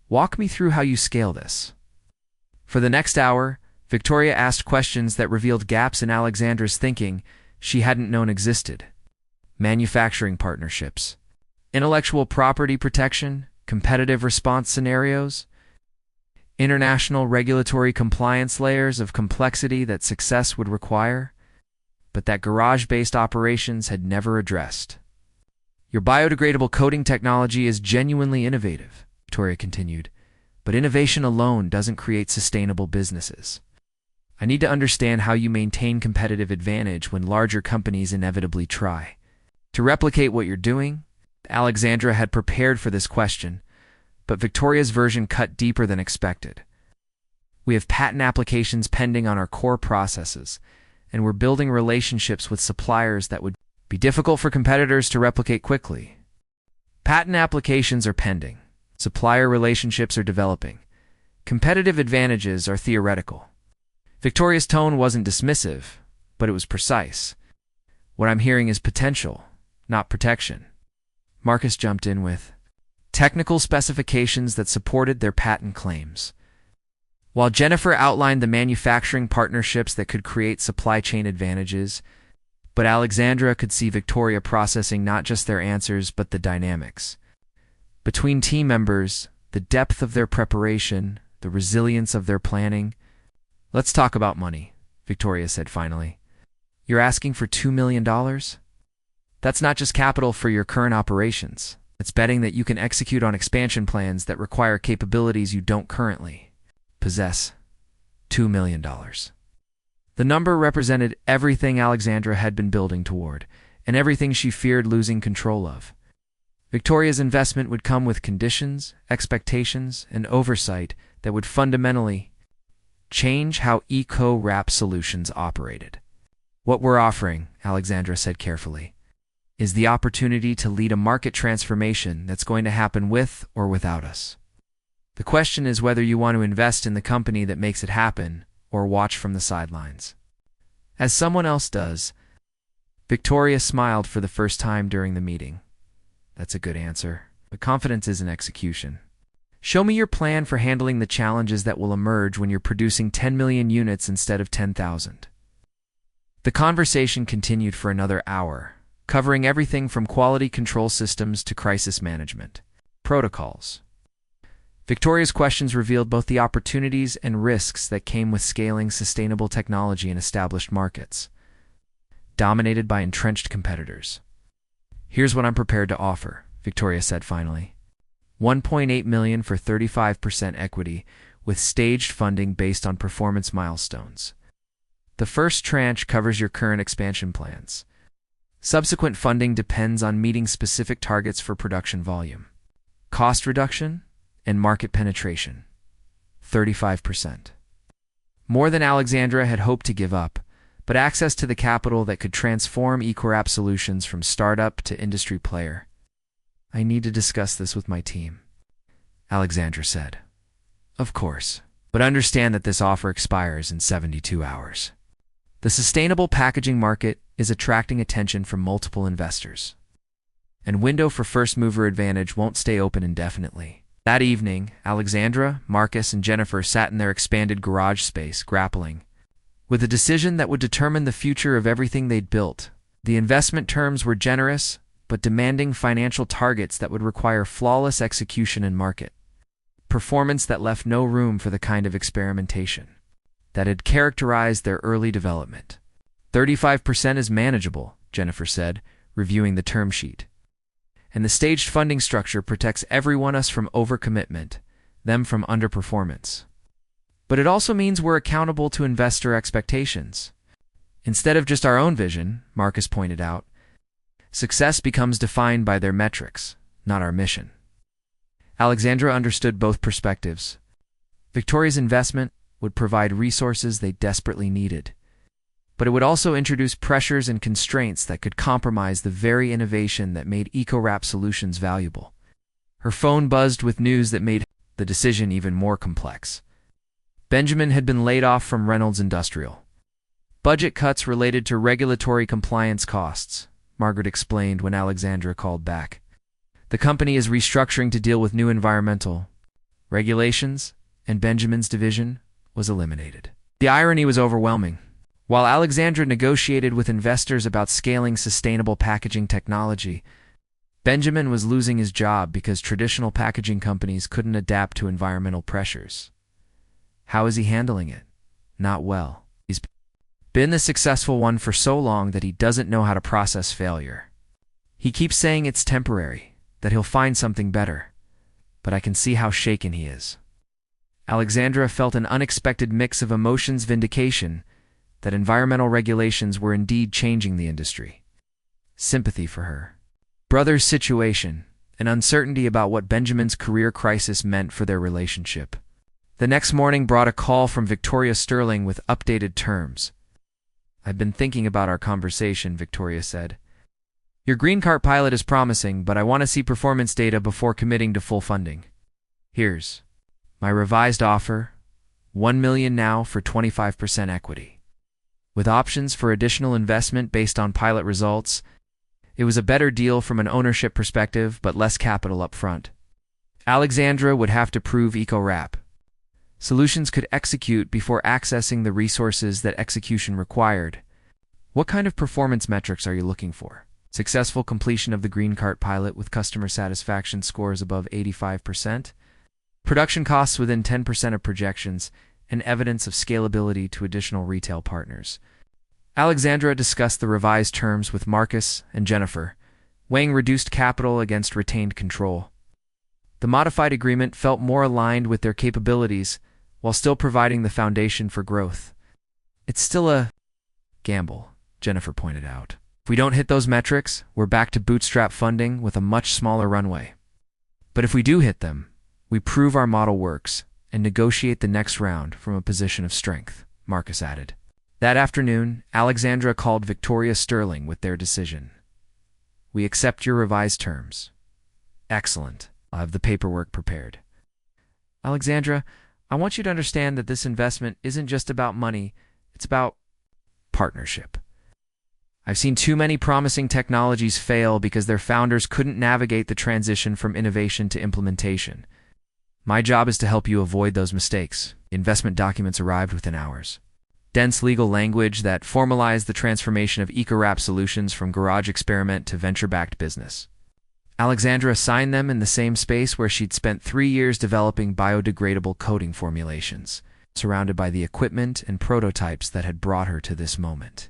Walk me through how you scale this. For the next hour, Victoria asked questions that revealed gaps in Alexandra's thinking she hadn't known existed. Manufacturing partnerships, intellectual property protection, competitive response scenarios, international regulatory compliance layers of complexity that success would require, but that garage-based operations had never addressed. Your biodegradable coating technology is genuinely innovative, Victoria continued, but innovation alone doesn't create sustainable businesses. I need to understand how you maintain competitive advantage when larger companies inevitably try to replicate what you're doing. Alexandra had prepared for this question, but Victoria's version cut deeper than expected. We have patent applications pending on our core processes, and we're building relationships with suppliers that would be difficult for competitors to replicate quickly. Patent applications are pending. Supplier relationships are developing. Competitive advantages are theoretical. Victoria's tone wasn't dismissive, but it was precise. What I'm hearing is potential, not protection. Marcus jumped in with technical specifications that supported their patent claims, while Jennifer outlined the manufacturing partnerships that could create supply chain advantages. But Alexandra could see Victoria processing not just their answers but the dynamics between team members, the depth of their preparation, the resilience of their planning. Let's talk about money, Victoria said finally. You're asking for $2 million? That's not just capital for your current operations. It's betting that you can execute on expansion plans that require capabilities you don't currently possess. $2 million. The number represented everything Alexandra had been building toward, and everything she feared losing control of. Victoria's investment would come with conditions, expectations, and oversight that would fundamentally change how EcoWrap Solutions operated. What we're offering, Alexandra said carefully, is the opportunity to lead a market transformation that's going to happen with or without us. The question is whether you want to invest in the company that makes it happen or watch from the sidelines. As someone else does. Victoria smiled for the first time during the meeting. That's a good answer, but confidence isn't execution. Show me your plan for handling the challenges that will emerge when you're producing 10 million units instead of 10,000. The conversation continued for another hour, covering everything from quality control systems to crisis management protocols. Victoria's questions revealed both the opportunities and risks that came with scaling sustainable technology in established markets, dominated by entrenched competitors. Here's what I'm prepared to offer, Victoria said finally. $1.8 million for 35% equity, with staged funding based on performance milestones. The first tranche covers your current expansion plans. Subsequent funding depends on meeting specific targets for production volume, cost reduction, and market penetration. 35%. More than Alexandra had hoped to give up, but access to the capital that could transform EcoWrap Solutions from startup to industry player. I need to discuss this with my team, Alexandra said. Of course, but understand that this offer expires in 72 hours. The sustainable packaging market is attracting attention from multiple investors, and window for first-mover advantage won't stay open indefinitely. That evening, Alexandra, Marcus, and Jennifer sat in their expanded garage space, grappling with a decision that would determine the future of everything they'd built. The investment terms were generous, but demanding financial targets that would require flawless execution in market performance that left no room for the kind of experimentation that had characterized their early development. 35% is manageable, Jennifer said, reviewing the term sheet. And the staged funding structure protects everyone us from overcommitment, them from underperformance. But it also means we're accountable to investor expectations. Instead of just our own vision, Marcus pointed out, success becomes defined by their metrics, not our mission. Alexandra understood both perspectives. Victoria's investment would provide resources they desperately needed, but it would also introduce pressures and constraints that could compromise the very innovation that made EcoWrap Solutions valuable. Her phone buzzed with news that made the decision even more complex. Benjamin had been laid off from Reynolds Industrial. Budget cuts related to regulatory compliance costs, Margaret explained when Alexandra called back. The company is restructuring to deal with new environmental regulations, and Benjamin's division was eliminated. The irony was overwhelming. While Alexandra negotiated with investors about scaling sustainable packaging technology, Benjamin was losing his job because traditional packaging companies couldn't adapt to environmental pressures. How is he handling it? Not well. He's been the successful one for so long that he doesn't know how to process failure. He keeps saying it's temporary, that he'll find something better, but I can see how shaken he is. Alexandra felt an unexpected mix of emotions: vindication, that environmental regulations were indeed changing the industry; sympathy for her brother's situation, and uncertainty about what Benjamin's career crisis meant for their relationship. The next morning brought a call from Victoria Sterling with updated terms. "I've been thinking about our conversation," Victoria said. "Your green cart pilot is promising, but I want to see performance data before committing to full funding. Here's my revised offer, $1 million now for 25% equity. With options for additional investment based on pilot results, it was a better deal from an ownership perspective, but less capital up front. Alexandra would have to prove EcoWrap Solutions could execute before accessing the resources that execution required. What kind of performance metrics are you looking for? Successful completion of the green cart pilot with customer satisfaction scores above 85%, production costs within 10% of projections, and evidence of scalability to additional retail partners." Alexandra discussed the revised terms with Marcus and Jennifer, weighing reduced capital against retained control. The modified agreement felt more aligned with their capabilities while still providing the foundation for growth. "It's still a gamble," Jennifer pointed out. "If we don't hit those metrics, we're back to bootstrap funding with a much smaller runway. But if we do hit them, we prove our model works and negotiate the next round from a position of strength," Marcus added. That afternoon, Alexandra called Victoria Sterling with their decision. "We accept your revised terms." "Excellent. I'll have the paperwork prepared." "Alexandra, I want you to understand that this investment isn't just about money, it's about partnership. I've seen too many promising technologies fail because their founders couldn't navigate the transition from innovation to implementation. My job is to help you avoid those mistakes." Investment documents arrived within hours. Dense legal language that formalized the transformation of EcoWrap Solutions from garage experiment to venture-backed business. Alexandra signed them in the same space where she'd spent 3 years developing biodegradable coating formulations, surrounded by the equipment and prototypes that had brought her to this moment.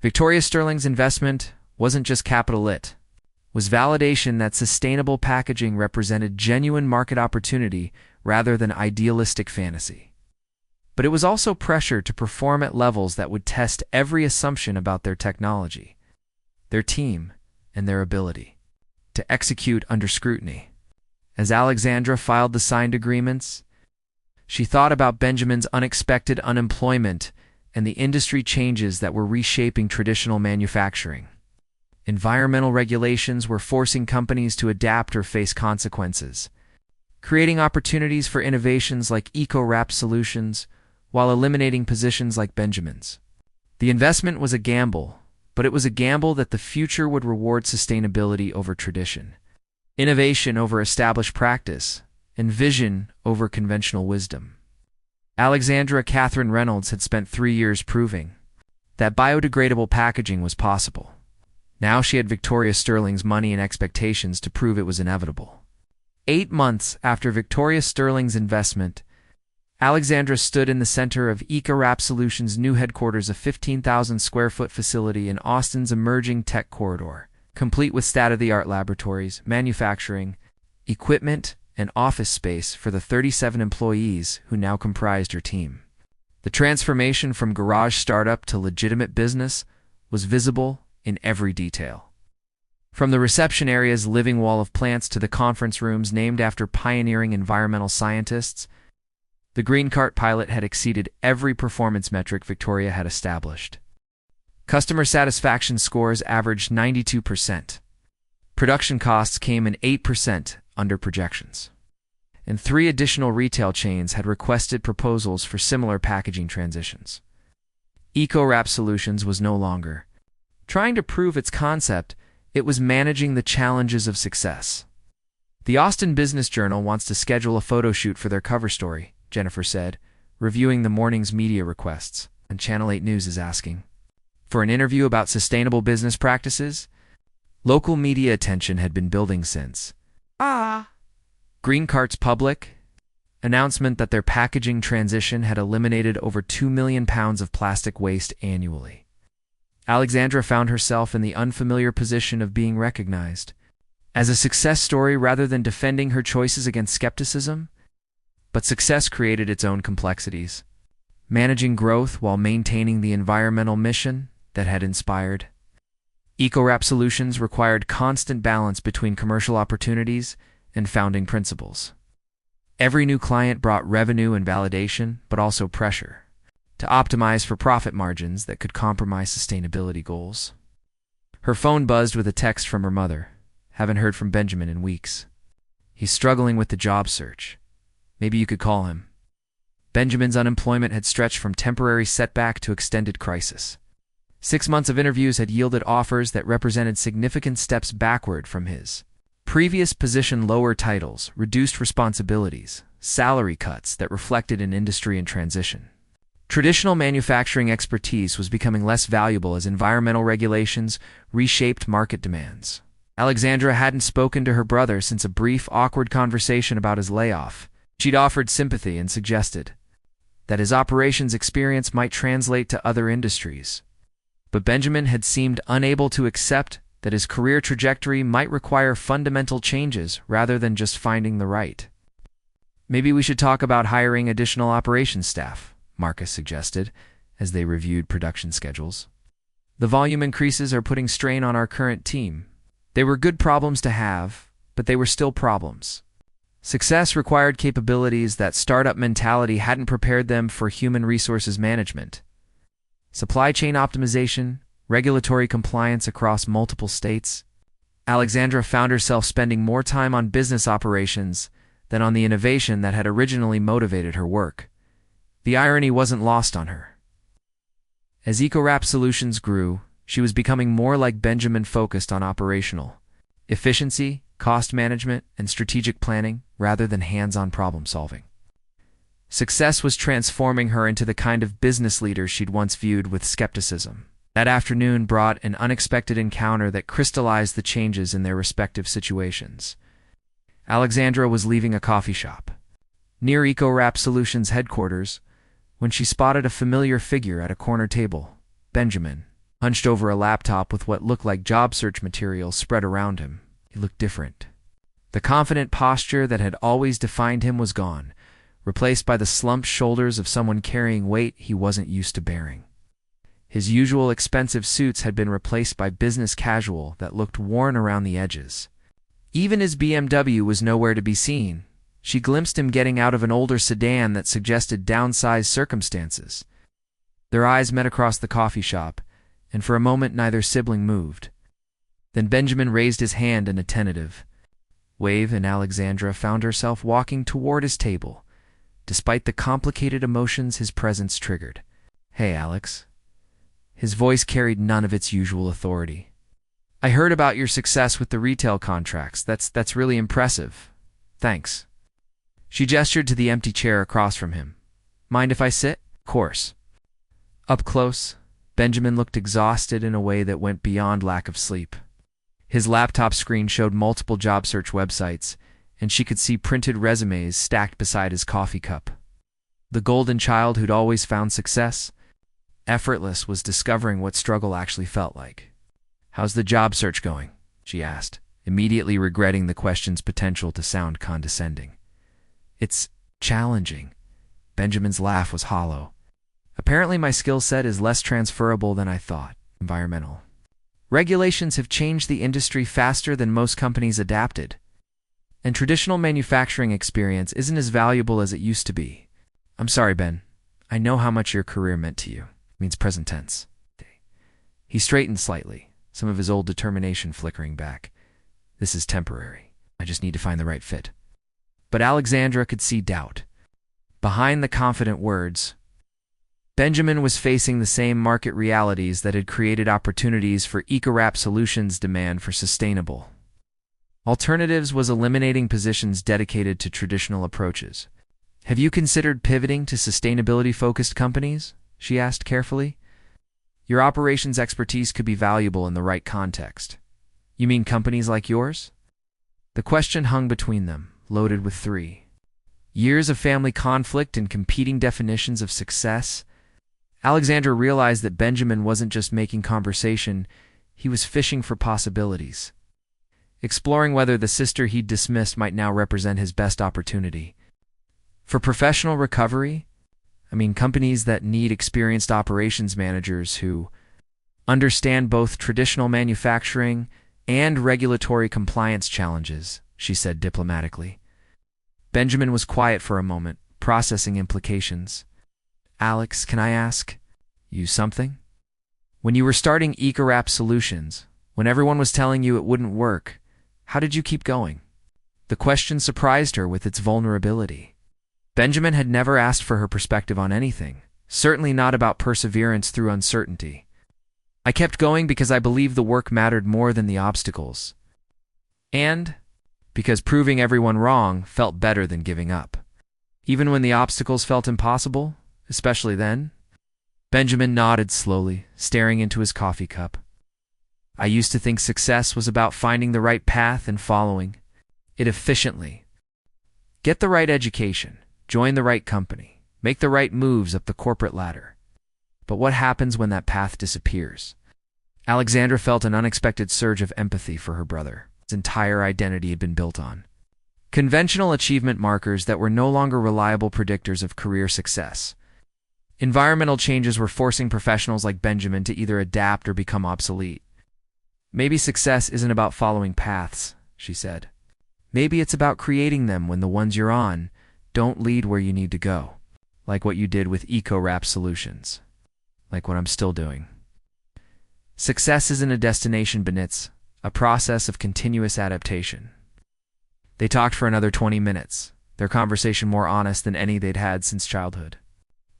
Victoria Sterling's investment wasn't just capital, it was validation that sustainable packaging represented genuine market opportunity rather than idealistic fantasy. But it was also pressure to perform at levels that would test every assumption about their technology, their team, and their ability to execute under scrutiny. As Alexandra filed the signed agreements, she thought about Benjamin's unexpected unemployment and the industry changes that were reshaping traditional manufacturing. Environmental regulations were forcing companies to adapt or face consequences, creating opportunities for innovations like EcoWrap Solutions, while eliminating positions like Benjamin's. The investment was a gamble, but it was a gamble that the future would reward sustainability over tradition, innovation over established practice, and vision over conventional wisdom. Alexandra Catherine Reynolds had spent 3 years proving that biodegradable packaging was possible. Now she had Victoria Sterling's money and expectations to prove it was inevitable. 8 months after Victoria Sterling's investment, Alexandra stood in the center of EcoWrap Solutions' new headquarters, a 15,000 square foot facility in Austin's emerging tech corridor, complete with state-of-the-art laboratories, manufacturing, equipment, and office space for the 37 employees who now comprised her team. The transformation from garage startup to legitimate business was visible in every detail. From the reception area's living wall of plants to the conference rooms named after pioneering environmental scientists, the green cart pilot had exceeded every performance metric Victoria had established. Customer satisfaction scores averaged 92%. Production costs came in 8% under projections. And 3 additional retail chains had requested proposals for similar packaging transitions. EcoWrap Solutions was no longer trying to prove its concept, it was managing the challenges of success. The Austin Business Journal wants to schedule a photo shoot for their cover story, Jennifer said, reviewing the morning's media requests, and Channel 8 News is asking for an interview about sustainable business practices. Local media attention had been building since Green Cart's public announcement that their packaging transition had eliminated over 2 million pounds of plastic waste annually. Alexandra found herself in the unfamiliar position of being recognized as a success story rather than defending her choices against skepticism. But success created its own complexities, managing growth while maintaining the environmental mission that had inspired. EcoWrap Solutions required constant balance between commercial opportunities and founding principles. Every new client brought revenue and validation, but also pressure to optimize for profit margins that could compromise sustainability goals. Her phone buzzed with a text from her mother. Haven't heard from Benjamin in weeks. He's struggling with the job search. Maybe you could call him. Benjamin's unemployment had stretched from temporary setback to extended crisis. 6 months of interviews had yielded offers that represented significant steps backward from his previous position, lower titles, reduced responsibilities, salary cuts that reflected an industry in transition. Traditional manufacturing expertise was becoming less valuable as environmental regulations reshaped market demands. Alexandra hadn't spoken to her brother since a brief, awkward conversation about his layoff. She'd offered sympathy and suggested that his operations experience might translate to other industries. But Benjamin had seemed unable to accept that his career trajectory might require fundamental changes rather than just finding the right. Maybe we should talk about hiring additional operations staff, Marcus suggested, as they reviewed production schedules. The volume increases are putting strain on our current team. They were good problems to have, but they were still problems. Success required capabilities that startup mentality hadn't prepared them for human resources management. Supply chain optimization, regulatory compliance across multiple states. Alexandra found herself spending more time on business operations than on the innovation that had originally motivated her work. The irony wasn't lost on her. As EcoWrap Solutions grew, she was becoming more like Benjamin, focused on operational efficiency, cost management, and strategic planning rather than hands-on problem solving. Success was transforming her into the kind of business leader she'd once viewed with skepticism. That afternoon brought an unexpected encounter that crystallized the changes in their respective situations. Alexandra was leaving a coffee shop near EcoWrap Solutions headquarters when she spotted a familiar figure at a corner table. Benjamin, hunched over a laptop with what looked like job search material spread around him. He looked different. The confident posture that had always defined him was gone, replaced by the slumped shoulders of someone carrying weight he wasn't used to bearing. His usual expensive suits had been replaced by business casual that looked worn around the edges. Even his BMW was nowhere to be seen. She glimpsed him getting out of an older sedan that suggested downsized circumstances. Their eyes met across the coffee shop, and for a moment neither sibling moved. Then Benjamin raised his hand in a tentative wave, and Alexandra found herself walking toward his table, despite the complicated emotions his presence triggered. "Hey, Alex." His voice carried none of its usual authority. "I heard about your success with the retail contracts. That's really impressive. Thanks." She gestured to the empty chair across from him. "Mind if I sit?" "Of course." Up close, Benjamin looked exhausted in a way that went beyond lack of sleep. His laptop screen showed multiple job search websites, and she could see printed resumes stacked beside his coffee cup. The golden child who'd always found success, effortless, was discovering what struggle actually felt like. "How's the job search going?" she asked, immediately regretting the question's potential to sound condescending. "It's challenging." Benjamin's laugh was hollow. "Apparently my skill set is less transferable than I thought." Environmental Regulations have changed the industry faster than most companies adapted, and traditional manufacturing experience isn't as valuable as it used to be. I'm sorry, Ben. I know how much your career meant to you. It means present tense. He straightened slightly, some of his old determination flickering back. This is temporary. I just need to find the right fit. But Alexandra could see doubt. Behind the confident words, Benjamin was facing the same market realities that had created opportunities for EcoWrap Solutions' demand for sustainable alternatives was eliminating positions dedicated to traditional approaches. Have you considered pivoting to sustainability-focused companies? She asked carefully. Your operations expertise could be valuable in the right context. You mean companies like yours? The question hung between them, loaded with 3 years of family conflict and competing definitions of success. Alexandra realized that Benjamin wasn't just making conversation, he was fishing for possibilities, exploring whether the sister he'd dismissed might now represent his best opportunity. For professional recovery, companies that need experienced operations managers who understand both traditional manufacturing and regulatory compliance challenges, she said diplomatically. Benjamin was quiet for a moment, processing implications. Alex, can I ask you something? When you were starting EcoWrap Solutions, when everyone was telling you it wouldn't work, how did you keep going? The question surprised her with its vulnerability. Benjamin had never asked for her perspective on anything, certainly not about perseverance through uncertainty. I kept going because I believed the work mattered more than the obstacles. And because proving everyone wrong felt better than giving up. Even when the obstacles felt impossible, especially then? Benjamin nodded slowly, staring into his coffee cup. I used to think success was about finding the right path and following it efficiently. Get the right education, join the right company, make the right moves up the corporate ladder. But what happens when that path disappears? Alexandra felt an unexpected surge of empathy for her brother. His entire identity had been built on conventional achievement markers that were no longer reliable predictors of career success. Environmental changes were forcing professionals like Benjamin to either adapt or become obsolete. Maybe success isn't about following paths, she said. Maybe it's about creating them when the ones you're on don't lead where you need to go, like what you did with EcoWrap Solutions, like what I'm still doing. Success isn't a destination, but it's a process of continuous adaptation. They talked for another 20 minutes, their conversation more honest than any they'd had since childhood.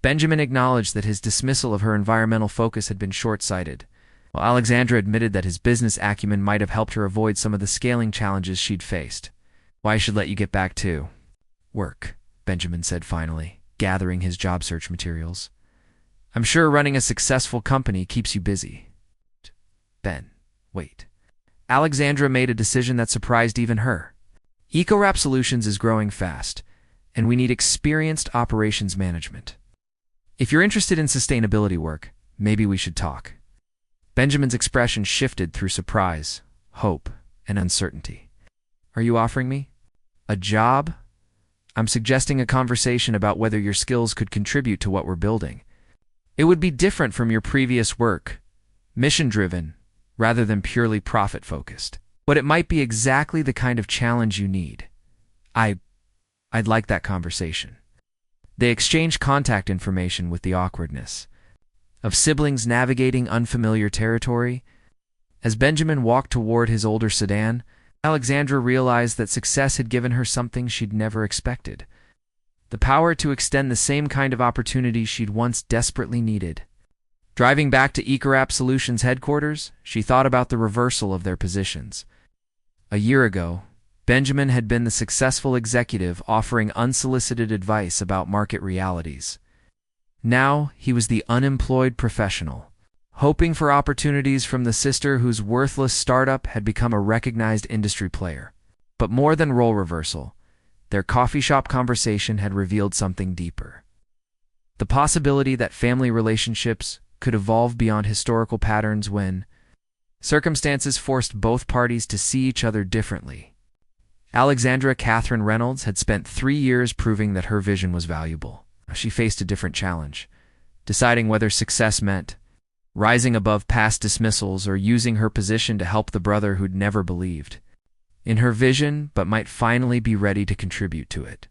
Benjamin acknowledged that his dismissal of her environmental focus had been short-sighted, while Alexandra admitted that his business acumen might have helped her avoid some of the scaling challenges she'd faced. Why I should let you get back to work, Benjamin said finally, gathering his job search materials. I'm sure running a successful company keeps you busy. Ben, wait. Alexandra made a decision that surprised even her. EcoWrap Solutions is growing fast, and we need experienced operations management. If you're interested in sustainability work, maybe we should talk. Benjamin's expression shifted through surprise, hope, and uncertainty. Are you offering me a job? I'm suggesting a conversation about whether your skills could contribute to what we're building. It would be different from your previous work, mission-driven, rather than purely profit-focused. But it might be exactly the kind of challenge you need. I'd like that conversation. They exchanged contact information with the awkwardness of siblings navigating unfamiliar territory. As Benjamin walked toward his older sedan, Alexandra realized that success had given her something she'd never expected. The power to extend the same kind of opportunity she'd once desperately needed. Driving back to EcoWrap Solutions headquarters, she thought about the reversal of their positions. A year ago, Benjamin had been the successful executive offering unsolicited advice about market realities. Now he was the unemployed professional, hoping for opportunities from the sister whose worthless startup had become a recognized industry player. But more than role reversal, their coffee shop conversation had revealed something deeper. The possibility that family relationships could evolve beyond historical patterns when circumstances forced both parties to see each other differently. Alexandra Catherine Reynolds had spent 3 years proving that her vision was valuable. She faced a different challenge, deciding whether success meant rising above past dismissals or using her position to help the brother who'd never believed in her vision but might finally be ready to contribute to it.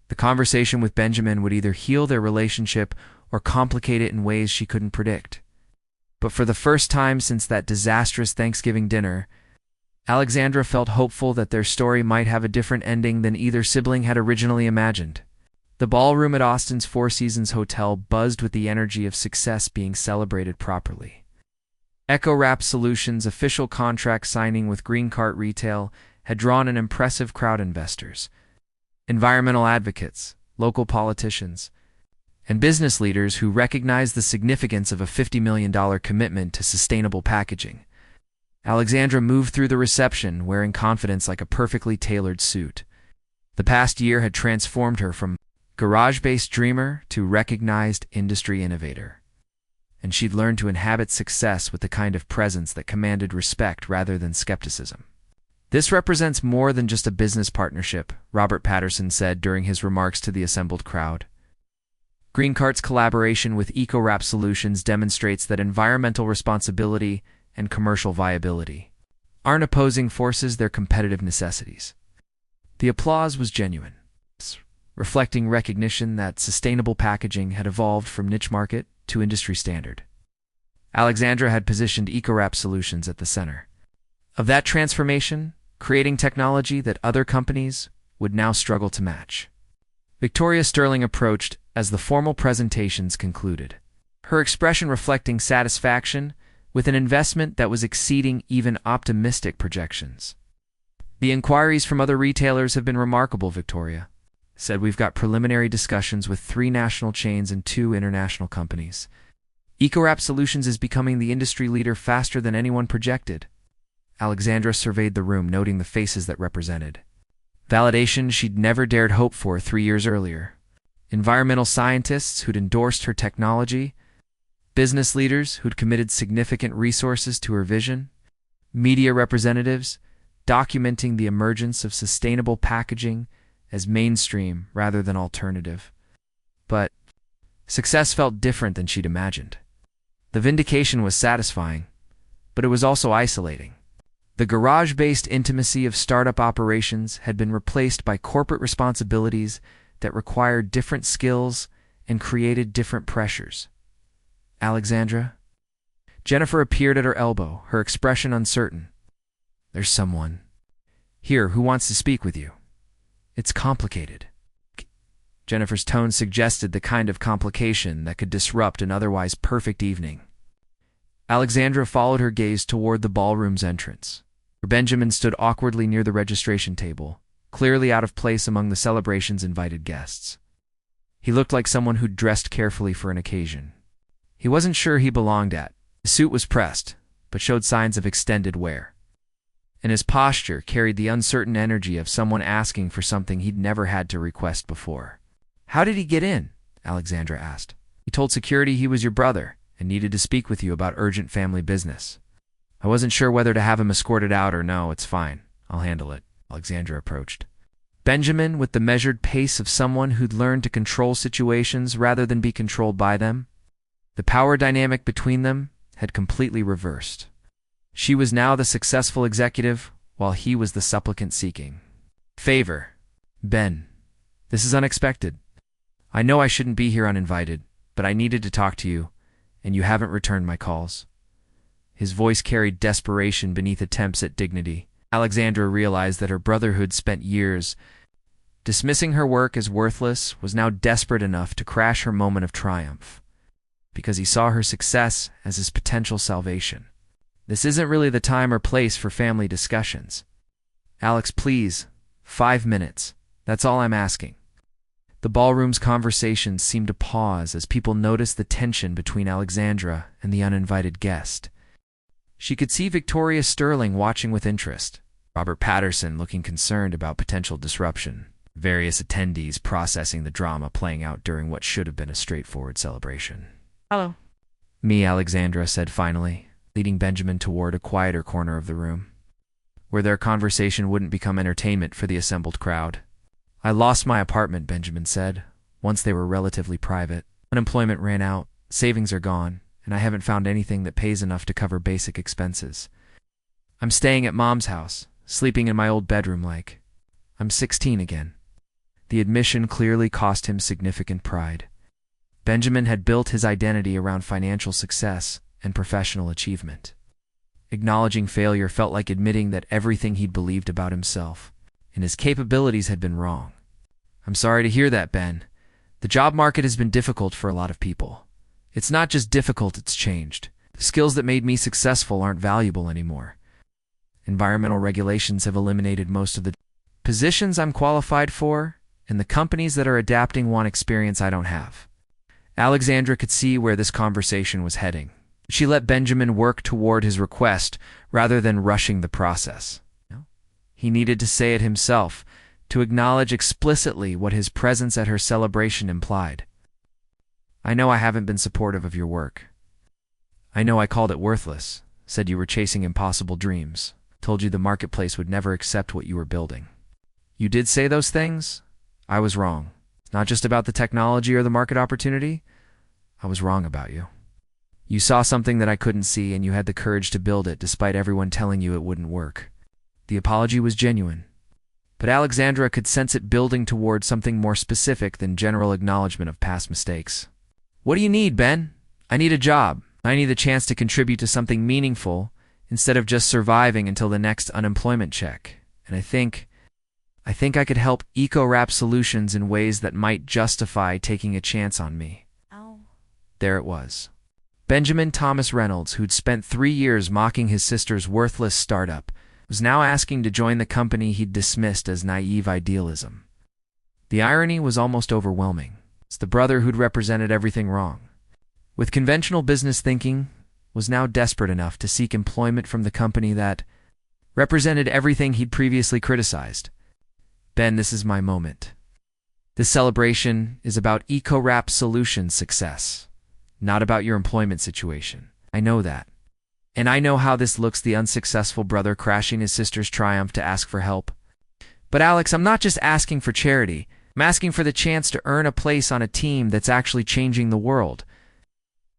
The conversation with Benjamin would either heal their relationship or complicate it in ways she couldn't predict. But for the first time since that disastrous Thanksgiving dinner, Alexandra felt hopeful that their story might have a different ending than either sibling had originally imagined. The ballroom at Austin's Four Seasons Hotel buzzed with the energy of success being celebrated properly. EcoWrap Solutions' official contract signing with Green Cart Retail had drawn an impressive crowd of investors, environmental advocates, local politicians, and business leaders who recognized the significance of a $50 million commitment to sustainable packaging. Alexandra moved through the reception wearing confidence like a perfectly tailored suit. The past year had transformed her from garage-based dreamer to recognized industry innovator, and she'd learned to inhabit success with the kind of presence that commanded respect rather than skepticism. "This represents more than just a business partnership," Robert Patterson said during his remarks to the assembled crowd. Green Cart's collaboration with EcoWrap Solutions demonstrates that environmental responsibility and commercial viability aren't opposing forces, they're competitive necessities. The applause was genuine, reflecting recognition that sustainable packaging had evolved from niche market to industry standard. Alexandra had positioned EcoWrap Solutions at the center of that transformation, creating technology that other companies would now struggle to match. Victoria Sterling approached as the formal presentations concluded, her expression reflecting satisfaction with an investment that was exceeding even optimistic projections. "The inquiries from other retailers have been remarkable," Victoria said. "We've got preliminary discussions with 3 national chains and 2 international companies. EcoWrap Solutions is becoming the industry leader faster than anyone projected." Alexandra surveyed the room, noting the faces that represented validation she'd never dared hope for 3 years earlier. Environmental scientists who'd endorsed her technology, business leaders who'd committed significant resources to her vision, media representatives documenting the emergence of sustainable packaging as mainstream rather than alternative. But success felt different than she'd imagined. The vindication was satisfying, but it was also isolating. The garage-based intimacy of startup operations had been replaced by corporate responsibilities that required different skills and created different pressures. "Alexandra?" Jennifer appeared at her elbow, her expression uncertain. "There's someone here who wants to speak with you. It's complicated." Jennifer's tone suggested the kind of complication that could disrupt an otherwise perfect evening. Alexandra followed her gaze toward the ballroom's entrance, where Benjamin stood awkwardly near the registration table, clearly out of place among the celebration's invited guests. He looked like someone who'd dressed carefully for an occasion he wasn't sure he belonged at. His suit was pressed, but showed signs of extended wear, and his posture carried the uncertain energy of someone asking for something he'd never had to request before. "How did he get in?" Alexandra asked. "He told security he was your brother and needed to speak with you about urgent family business. I wasn't sure whether to have him escorted out or no. It's fine. I'll handle it." Alexandra approached Benjamin with the measured pace of someone who'd learned to control situations rather than be controlled by them. The power dynamic between them had completely reversed. She was now the successful executive, while he was the supplicant seeking favor. "Ben, this is unexpected. I know I shouldn't be here uninvited, but I needed to talk to you, and you haven't returned my calls." His voice carried desperation beneath attempts at dignity. Alexandra realized that her brother who'd spent years dismissing her work as worthless was now desperate enough to crash her moment of triumph, because he saw her success as his potential salvation. "This isn't really the time or place for family discussions. Alex, please, 5 minutes. That's all I'm asking." The ballroom's conversations seemed to pause as people noticed the tension between Alexandra and the uninvited guest. She could see Victoria Sterling watching with interest, Robert Patterson looking concerned about potential disruption, various attendees processing the drama playing out during what should have been a straightforward celebration. "Hello." "Me," Alexandra said finally, leading Benjamin toward a quieter corner of the room, where their conversation wouldn't become entertainment for the assembled crowd. "I lost my apartment," Benjamin said, once they were relatively private. "Unemployment ran out, savings are gone, and I haven't found anything that pays enough to cover basic expenses. I'm staying at Mom's house, sleeping in my old bedroom like I'm 16 again. The admission clearly cost him significant pride. Benjamin had built his identity around financial success and professional achievement. Acknowledging failure felt like admitting that everything he'd believed about himself and his capabilities had been wrong. I'm sorry to hear that, Ben. The job market has been difficult for a lot of people. It's not just difficult, it's changed. The skills that made me successful aren't valuable anymore. Environmental regulations have eliminated most of the positions I'm qualified for, and the companies that are adapting want experience I don't have. Alexandra could see where this conversation was heading. She let Benjamin work toward his request rather than rushing the process. He needed to say it himself, to acknowledge explicitly what his presence at her celebration implied. I know I haven't been supportive of your work. I know I called it worthless, said you were chasing impossible dreams, told you the marketplace would never accept what you were building. You did say those things? I was wrong. It's not just about the technology or the market opportunity. I was wrong about you. You saw something that I couldn't see, and you had the courage to build it despite everyone telling you it wouldn't work. The apology was genuine. But Alexandra could sense it building toward something more specific than general acknowledgement of past mistakes. What do you need, Ben? I need a job. I need the chance to contribute to something meaningful instead of just surviving until the next unemployment check. And I think I could help EcoWrap Solutions in ways that might justify taking a chance on me. Oh. There it was. Benjamin Thomas Reynolds, who'd spent 3 years mocking his sister's worthless startup, was now asking to join the company he'd dismissed as naive idealism. The irony was almost overwhelming. It's the brother who'd represented everything wrong. With conventional business thinking, was now desperate enough to seek employment from the company that represented everything he'd previously criticized. Ben, this is my moment. This celebration is about EcoWrap Solutions' success, not about your employment situation. I know that. And I know how this looks, the unsuccessful brother crashing his sister's triumph to ask for help. But Alex, I'm not just asking for charity. I'm asking for the chance to earn a place on a team that's actually changing the world.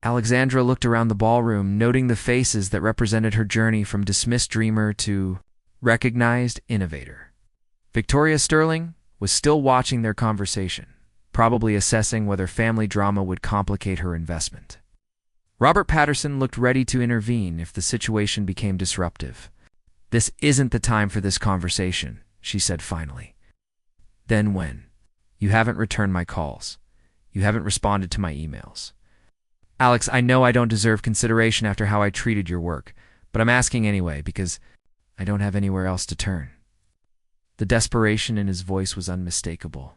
Alexandra looked around the ballroom, noting the faces that represented her journey from dismissed dreamer to recognized innovator. Victoria Sterling was still watching their conversation, probably assessing whether family drama would complicate her investment. Robert Patterson looked ready to intervene if the situation became disruptive. This isn't the time for this conversation, she said finally. Then when? You haven't returned my calls. You haven't responded to my emails. Alex, I know I don't deserve consideration after how I treated your work, but I'm asking anyway because I don't have anywhere else to turn. The desperation in his voice was unmistakable.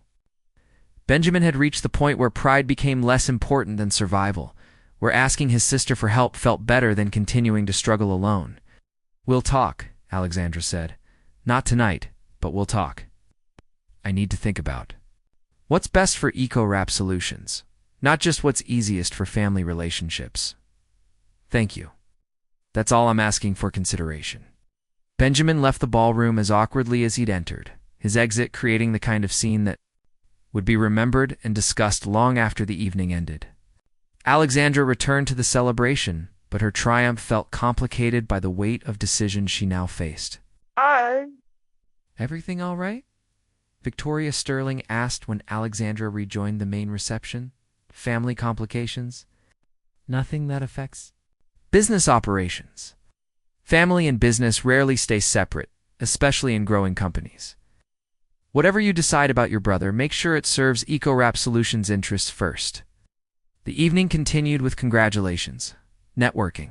Benjamin had reached the point where pride became less important than survival, where asking his sister for help felt better than continuing to struggle alone. We'll talk, Alexandra said. Not tonight, but we'll talk. I need to think about what's best for EcoWrap Solutions, not just what's easiest for family relationships. Thank you. That's all I'm asking for consideration. Benjamin left the ballroom as awkwardly as he'd entered, his exit creating the kind of scene that would be remembered and discussed long after the evening ended. Alexandra returned to the celebration, but her triumph felt complicated by the weight of decisions she now faced. Everything all right? Victoria Sterling asked when Alexandra rejoined the main reception. Family complications? Nothing that affects business operations. Family and business rarely stay separate, especially in growing companies. Whatever you decide about your brother, make sure it serves EcoWrap Solutions' interests first. The evening continued with congratulations, networking,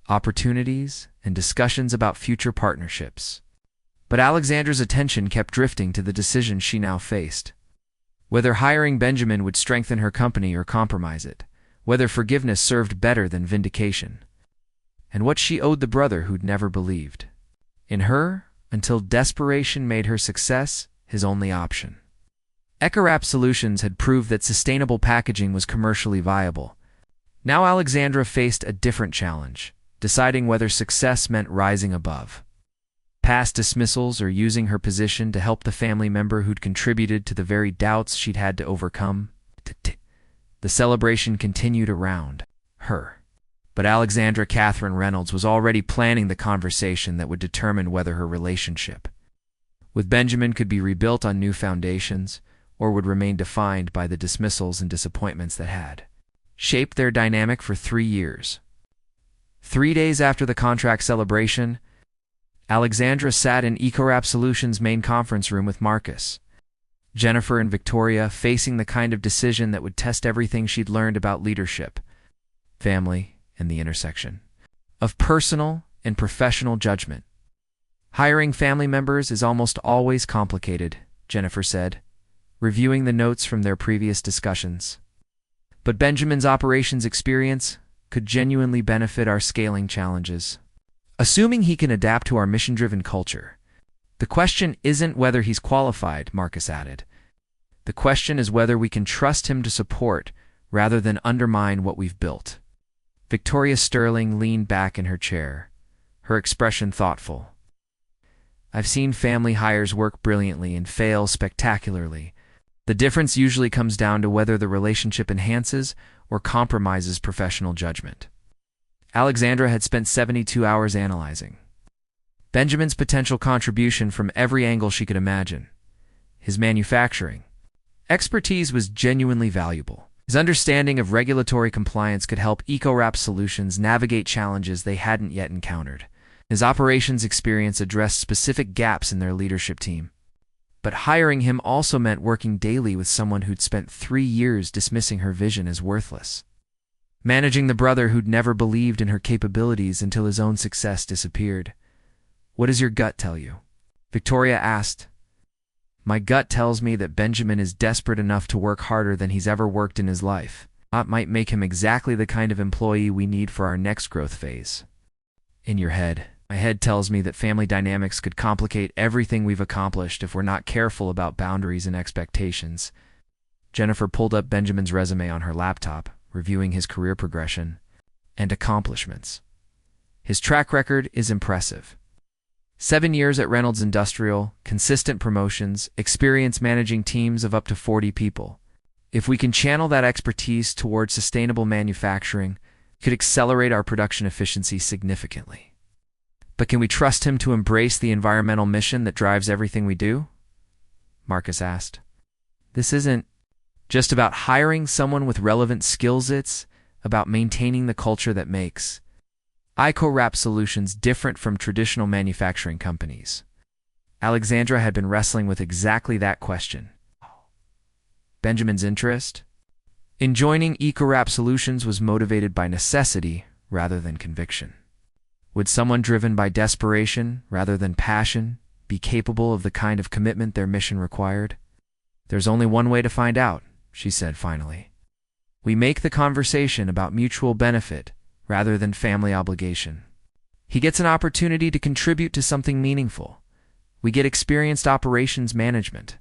opportunities, and discussions about future partnerships. But Alexandra's attention kept drifting to the decision she now faced. Whether hiring Benjamin would strengthen her company or compromise it, whether forgiveness served better than vindication, and what she owed the brother who'd never believed in her until desperation made her success his only option. EcoWrap Solutions had proved that sustainable packaging was commercially viable. Now Alexandra faced a different challenge, deciding whether success meant rising above past dismissals or using her position to help the family member who'd contributed to the very doubts she'd had to overcome. The celebration continued around her. But Alexandra Catherine Reynolds was already planning the conversation that would determine whether her relationship with Benjamin could be rebuilt on new foundations or would remain defined by the dismissals and disappointments that had shaped their dynamic for 3 years. 3 days after the contract celebration, Alexandra sat in EcoWrap Solutions' main conference room with Marcus, Jennifer, and Victoria, facing the kind of decision that would test everything she'd learned about leadership, family, and the intersection of personal and professional judgment. Hiring family members is almost always complicated, Jennifer said, reviewing the notes from their previous discussions. But Benjamin's operations experience could genuinely benefit our scaling challenges. Assuming he can adapt to our mission-driven culture. The question isn't whether he's qualified, Marcus added. The question is whether we can trust him to support rather than undermine what we've built. Victoria Sterling leaned back in her chair, her expression thoughtful. I've seen family hires work brilliantly and fail spectacularly. The difference usually comes down to whether the relationship enhances or compromises professional judgment. Alexandra had spent 72 hours analyzing Benjamin's potential contribution from every angle she could imagine. His manufacturing expertise was genuinely valuable. His understanding of regulatory compliance could help EcoWrap Solutions navigate challenges they hadn't yet encountered. His operations experience addressed specific gaps in their leadership team. But hiring him also meant working daily with someone who'd spent 3 years dismissing her vision as worthless. Managing the brother who'd never believed in her capabilities until his own success disappeared. What does your gut tell you? Victoria asked. My gut tells me that Benjamin is desperate enough to work harder than he's ever worked in his life. That might make him exactly the kind of employee we need for our next growth phase. In your head. My head tells me that family dynamics could complicate everything we've accomplished if we're not careful about boundaries and expectations. Jennifer pulled up Benjamin's resume on her laptop, reviewing his career progression and accomplishments. His track record is impressive. 7 years at Reynolds Industrial, consistent promotions, experience managing teams of up to 40 people. If we can channel that expertise towards sustainable manufacturing, it could accelerate our production efficiency significantly. But can we trust him to embrace the environmental mission that drives everything we do? Marcus asked. This isn't just about hiring someone with relevant skills, it's about maintaining the culture that makes EcoWrap Solutions different from traditional manufacturing companies. Alexandra had been wrestling with exactly that question. Benjamin's interest in joining EcoWrap Solutions was motivated by necessity rather than conviction. Would someone driven by desperation rather than passion be capable of the kind of commitment their mission required? There's only one way to find out, she said finally. We make the conversation about mutual benefit rather than family obligation. He gets an opportunity to contribute to something meaningful. We get experienced operations management.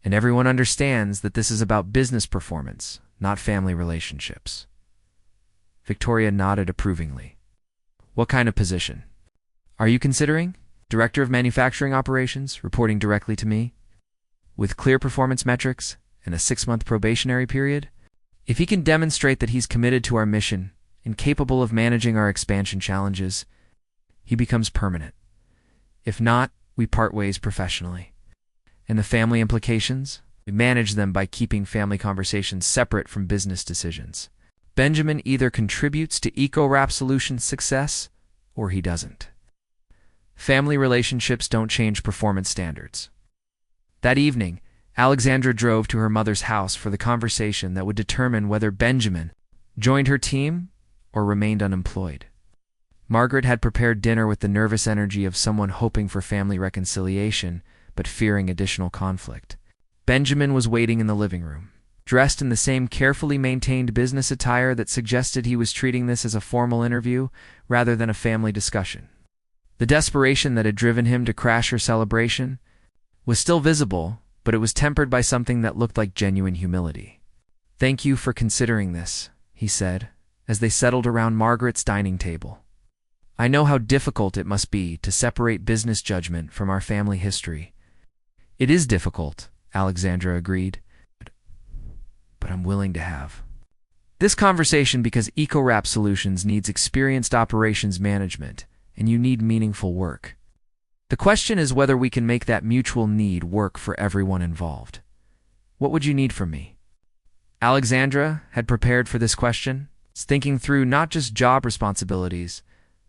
And everyone understands that this is about business performance, not family relationships. Victoria nodded approvingly. What kind of position are you considering? Director of Manufacturing Operations, reporting directly to me? With clear performance metrics and a 6-month probationary period? If he can demonstrate that he's committed to our mission and capable of managing our expansion challenges, he becomes permanent. If not, we part ways professionally. And the family implications? We manage them by keeping family conversations separate from business decisions. Benjamin either contributes to EcoWrap Solutions' success or he doesn't. Family relationships don't change performance standards. That evening, Alexandra drove to her mother's house for the conversation that would determine whether Benjamin joined her team or remained unemployed. Margaret had prepared dinner with the nervous energy of someone hoping for family reconciliation but fearing additional conflict. Benjamin was waiting in the living room, dressed in the same carefully maintained business attire that suggested he was treating this as a formal interview rather than a family discussion. The desperation that had driven him to crash her celebration was still visible, but it was tempered by something that looked like genuine humility. "Thank you for considering this," he said, as they settled around Margaret's dining table. "I know how difficult it must be to separate business judgment from our family history." "It is difficult," Alexandra agreed, "but I'm willing to have This conversation because EcoWrap Solutions needs experienced operations management, and you need meaningful work. The question is whether we can make that mutual need work for everyone involved. What would you need from me? Alexandra had prepared for this question, thinking through not just job responsibilities,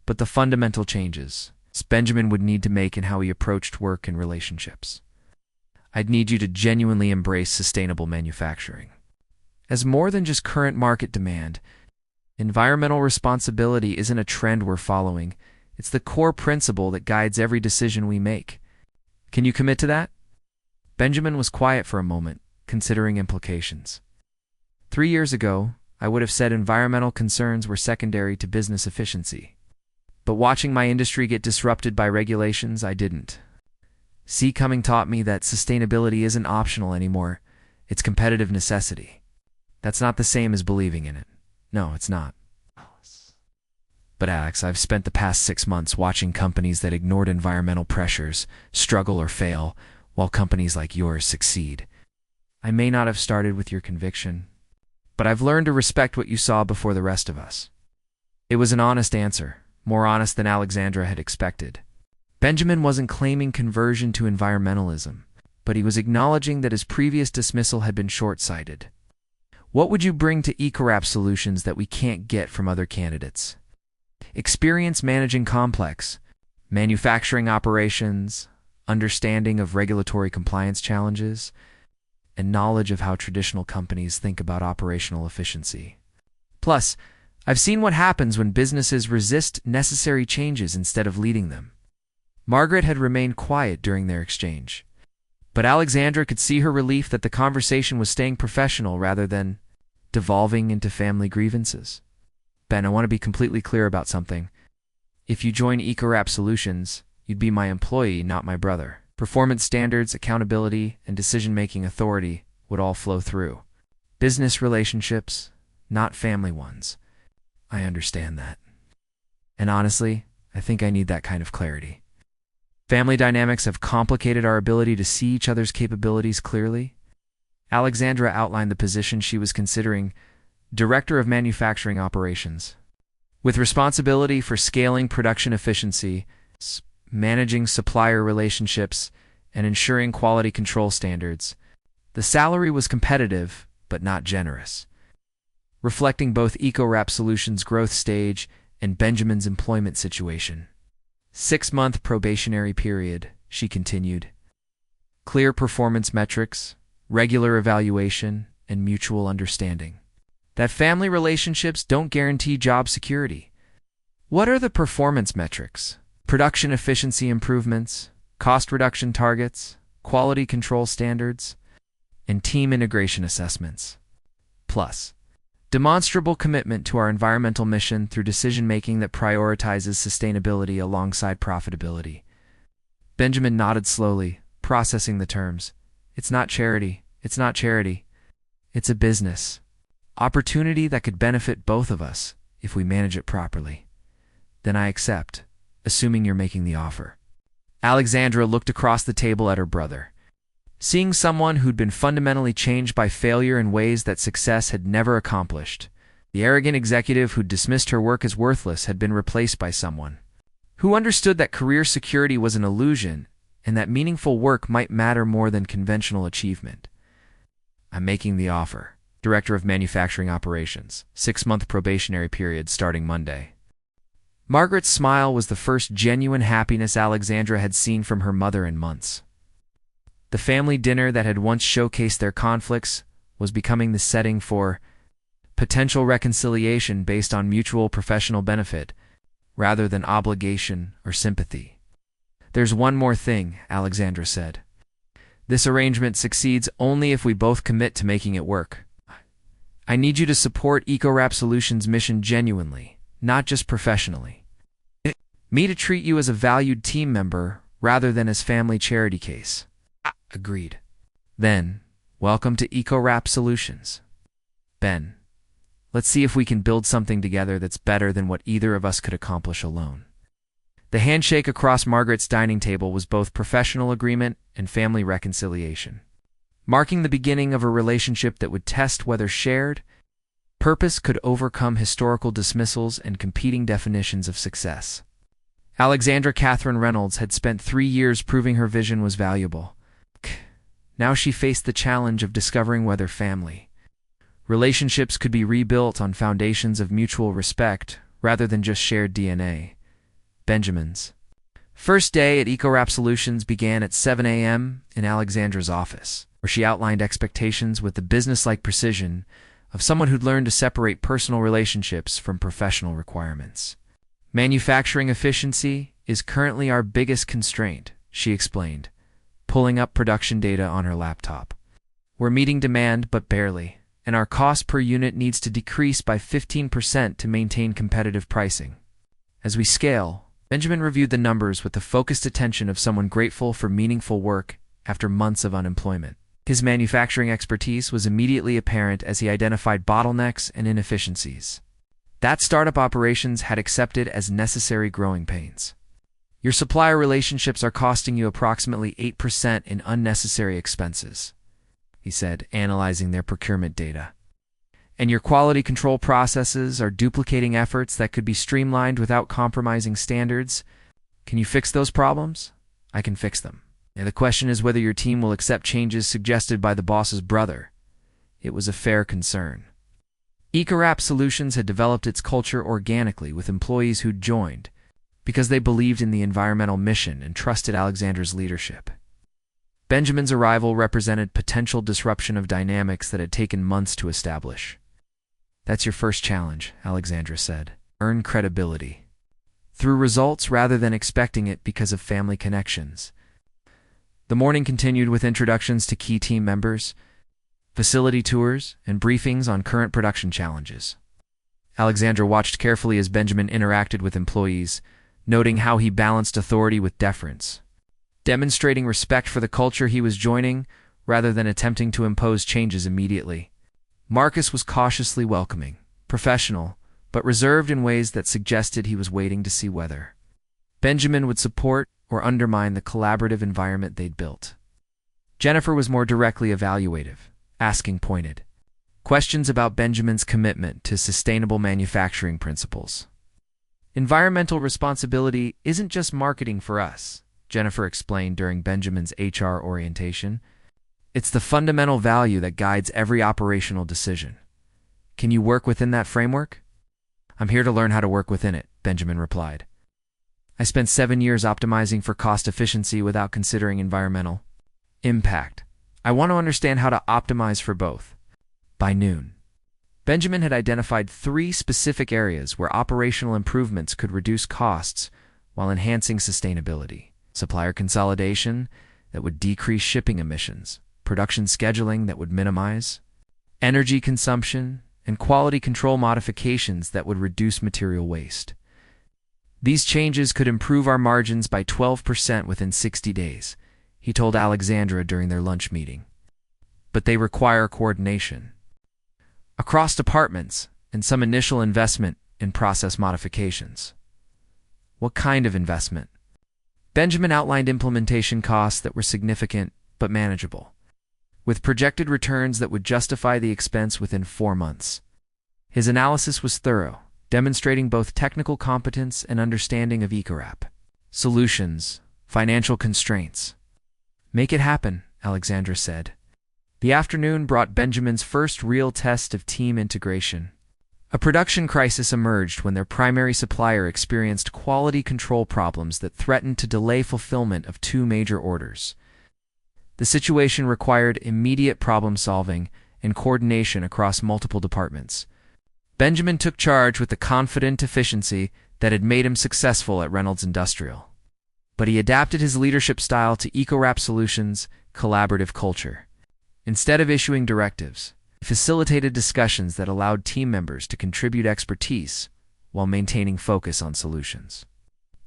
but the fundamental changes Benjamin would need to make in how he approached work and relationships. I'd need you to genuinely embrace sustainable manufacturing. As more than just current market demand, environmental responsibility isn't a trend we're following. It's the core principle that guides every decision we make. Can you commit to that? Benjamin was quiet for a moment, considering implications. 3 years ago, I would have said environmental concerns were secondary to business efficiency. But watching my industry get disrupted by regulations, I didn't. Coming taught me that sustainability isn't optional anymore. It's competitive necessity. That's not the same as believing in it. No, it's not. But Alex, I've spent the past 6 months watching companies that ignored environmental pressures struggle or fail, while companies like yours succeed. I may not have started with your conviction, but I've learned to respect what you saw before the rest of us. It was an honest answer, more honest than Alexandra had expected. Benjamin wasn't claiming conversion to environmentalism, but he was acknowledging that his previous dismissal had been short-sighted. What would you bring to EcoWrap Solutions that we can't get from other candidates? Experience managing complex manufacturing operations, understanding of regulatory compliance challenges, and knowledge of how traditional companies think about operational efficiency. Plus, I've seen what happens when businesses resist necessary changes instead of leading them. Margaret had remained quiet during their exchange, but Alexandra could see her relief that the conversation was staying professional rather than devolving into family grievances. Ben, I want to be completely clear about something. If you join EcoWrap Solutions, you'd be my employee, not my brother. Performance standards, accountability, and decision-making authority would all flow through. Business relationships, not family ones. I understand that. And honestly, I think I need that kind of clarity. Family dynamics have complicated our ability to see each other's capabilities clearly. Alexandra outlined the position she was considering: Director of Manufacturing Operations, with responsibility for scaling production efficiency, managing supplier relationships, and ensuring quality control standards. The salary was competitive, but not generous, reflecting both EcoWrap Solutions' growth stage and Benjamin's employment situation. 6-month probationary period, she continued. Clear performance metrics, regular evaluation, and mutual understanding that family relationships don't guarantee job security. What are the performance metrics? Production efficiency improvements, cost reduction targets, quality control standards, and team integration assessments. Plus, demonstrable commitment to our environmental mission through decision-making that prioritizes sustainability alongside profitability. Benjamin nodded slowly, processing the terms. It's not charity. It's not charity. It's a business. Opportunity that could benefit both of us if we manage it properly. Then I accept, assuming you're making the offer. Alexandra looked across the table at her brother. Seeing someone who'd been fundamentally changed by failure in ways that success had never accomplished. The arrogant executive who'd dismissed her work as worthless had been replaced by someone who understood that career security was an illusion and that meaningful work might matter more than conventional achievement. I'm making the offer. Director of Manufacturing Operations, 6-month probationary period starting Monday. Margaret's smile was the first genuine happiness Alexandra had seen from her mother in months. The family dinner that had once showcased their conflicts was becoming the setting for potential reconciliation based on mutual professional benefit, rather than obligation or sympathy. There's one more thing, Alexandra said. This arrangement succeeds only if we both commit to making it work. I need you to support EcoWrap Solutions' mission genuinely, not just professionally. Me to treat you as a valued team member rather than as family charity case. Agreed. Then, welcome to EcoWrap Solutions. Ben, let's see if we can build something together that's better than what either of us could accomplish alone. The handshake across Margaret's dining table was both professional agreement and family reconciliation, marking the beginning of a relationship that would test whether shared Purpose could overcome historical dismissals and competing definitions of success. Alexandra Catherine Reynolds had spent 3 years proving her vision was valuable. Now she faced the challenge of discovering whether family relationships could be rebuilt on foundations of mutual respect rather than just shared DNA. Benjamin's first day at EcoWrap Solutions began at 7 a.m. in Alexandra's office, where she outlined expectations with the business-like precision of someone who'd learned to separate personal relationships from professional requirements. Manufacturing efficiency is currently our biggest constraint, she explained, pulling up production data on her laptop. We're meeting demand, but barely, and our cost per unit needs to decrease by 15% to maintain competitive pricing. As we scale, Benjamin reviewed the numbers with the focused attention of someone grateful for meaningful work after months of unemployment. His manufacturing expertise was immediately apparent as he identified bottlenecks and inefficiencies that startup operations had accepted as necessary growing pains. Your supplier relationships are costing you approximately 8% in unnecessary expenses, he said, analyzing their procurement data. And your quality control processes are duplicating efforts that could be streamlined without compromising standards. Can you fix those problems? I can fix them. And the question is whether your team will accept changes suggested by the boss's brother. It was a fair concern. EcoWrap Solutions had developed its culture organically with employees who'd joined because they believed in the environmental mission and trusted Alexandra's leadership. Benjamin's arrival represented potential disruption of dynamics that had taken months to establish. That's your first challenge, Alexandra said. Earn credibility through results rather than expecting it because of family connections. The morning continued with introductions to key team members, facility tours, and briefings on current production challenges. Alexandra watched carefully as Benjamin interacted with employees, noting how he balanced authority with deference, demonstrating respect for the culture he was joining rather than attempting to impose changes immediately. Marcus was cautiously welcoming, professional, but reserved in ways that suggested he was waiting to see whether Benjamin would support or undermine the collaborative environment they'd built. Jennifer was more directly evaluative, asking pointed questions about Benjamin's commitment to sustainable manufacturing principles. Environmental responsibility isn't just marketing for us, Jennifer explained during Benjamin's HR orientation. It's the fundamental value that guides every operational decision. Can you work within that framework? I'm here to learn how to work within it, Benjamin replied. I spent 7 years optimizing for cost efficiency without considering environmental impact. I want to understand how to optimize for both. By noon, Benjamin had identified 3 specific areas where operational improvements could reduce costs while enhancing sustainability. Supplier consolidation that would decrease shipping emissions, production scheduling that would minimize energy consumption, and quality control modifications that would reduce material waste. These changes could improve our margins by 12% within 60 days, he told Alexandra during their lunch meeting. But they require coordination across departments and some initial investment in process modifications. What kind of investment? Benjamin outlined implementation costs that were significant but manageable, with projected returns that would justify the expense within 4 months. His analysis was thorough, demonstrating both technical competence and understanding of EcoWrap Solutions, financial constraints. Make it happen, Alexandra said. The afternoon brought Benjamin's first real test of team integration. A production crisis emerged when their primary supplier experienced quality control problems that threatened to delay fulfillment of 2 major orders. The situation required immediate problem-solving and coordination across multiple departments. Benjamin took charge with the confident efficiency that had made him successful at Reynolds Industrial. But he adapted his leadership style to EcoWrap Solutions' collaborative culture. Instead of issuing directives, he facilitated discussions that allowed team members to contribute expertise while maintaining focus on solutions.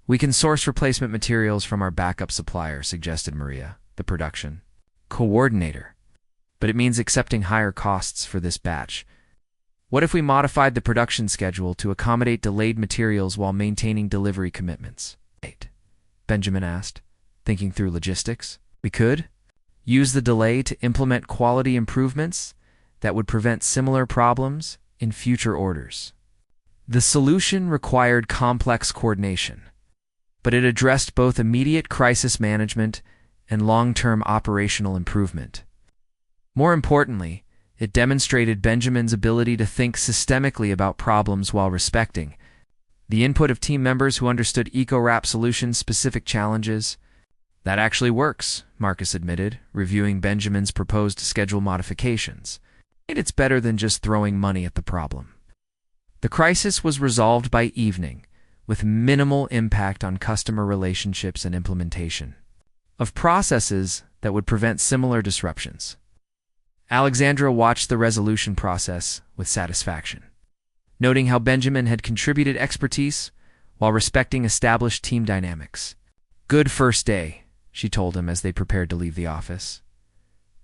We can source replacement materials from our backup supplier, suggested Maria, the production coordinator. But it means accepting higher costs for this batch. What if we modified the production schedule to accommodate delayed materials while maintaining delivery commitments? Benjamin asked, thinking through logistics. We could use the delay to implement quality improvements that would prevent similar problems in future orders. The solution required complex coordination, but it addressed both immediate crisis management and long-term operational improvement. More importantly, it demonstrated Benjamin's ability to think systemically about problems while respecting the input of team members who understood EcoWrap Solutions' specific challenges. That actually works, Marcus admitted, reviewing Benjamin's proposed schedule modifications. It's better than just throwing money at the problem. The crisis was resolved by evening, with minimal impact on customer relationships and implementation of processes that would prevent similar disruptions. Alexandra watched the resolution process with satisfaction, noting how Benjamin had contributed expertise while respecting established team dynamics. "Good first day," she told him as they prepared to leave the office.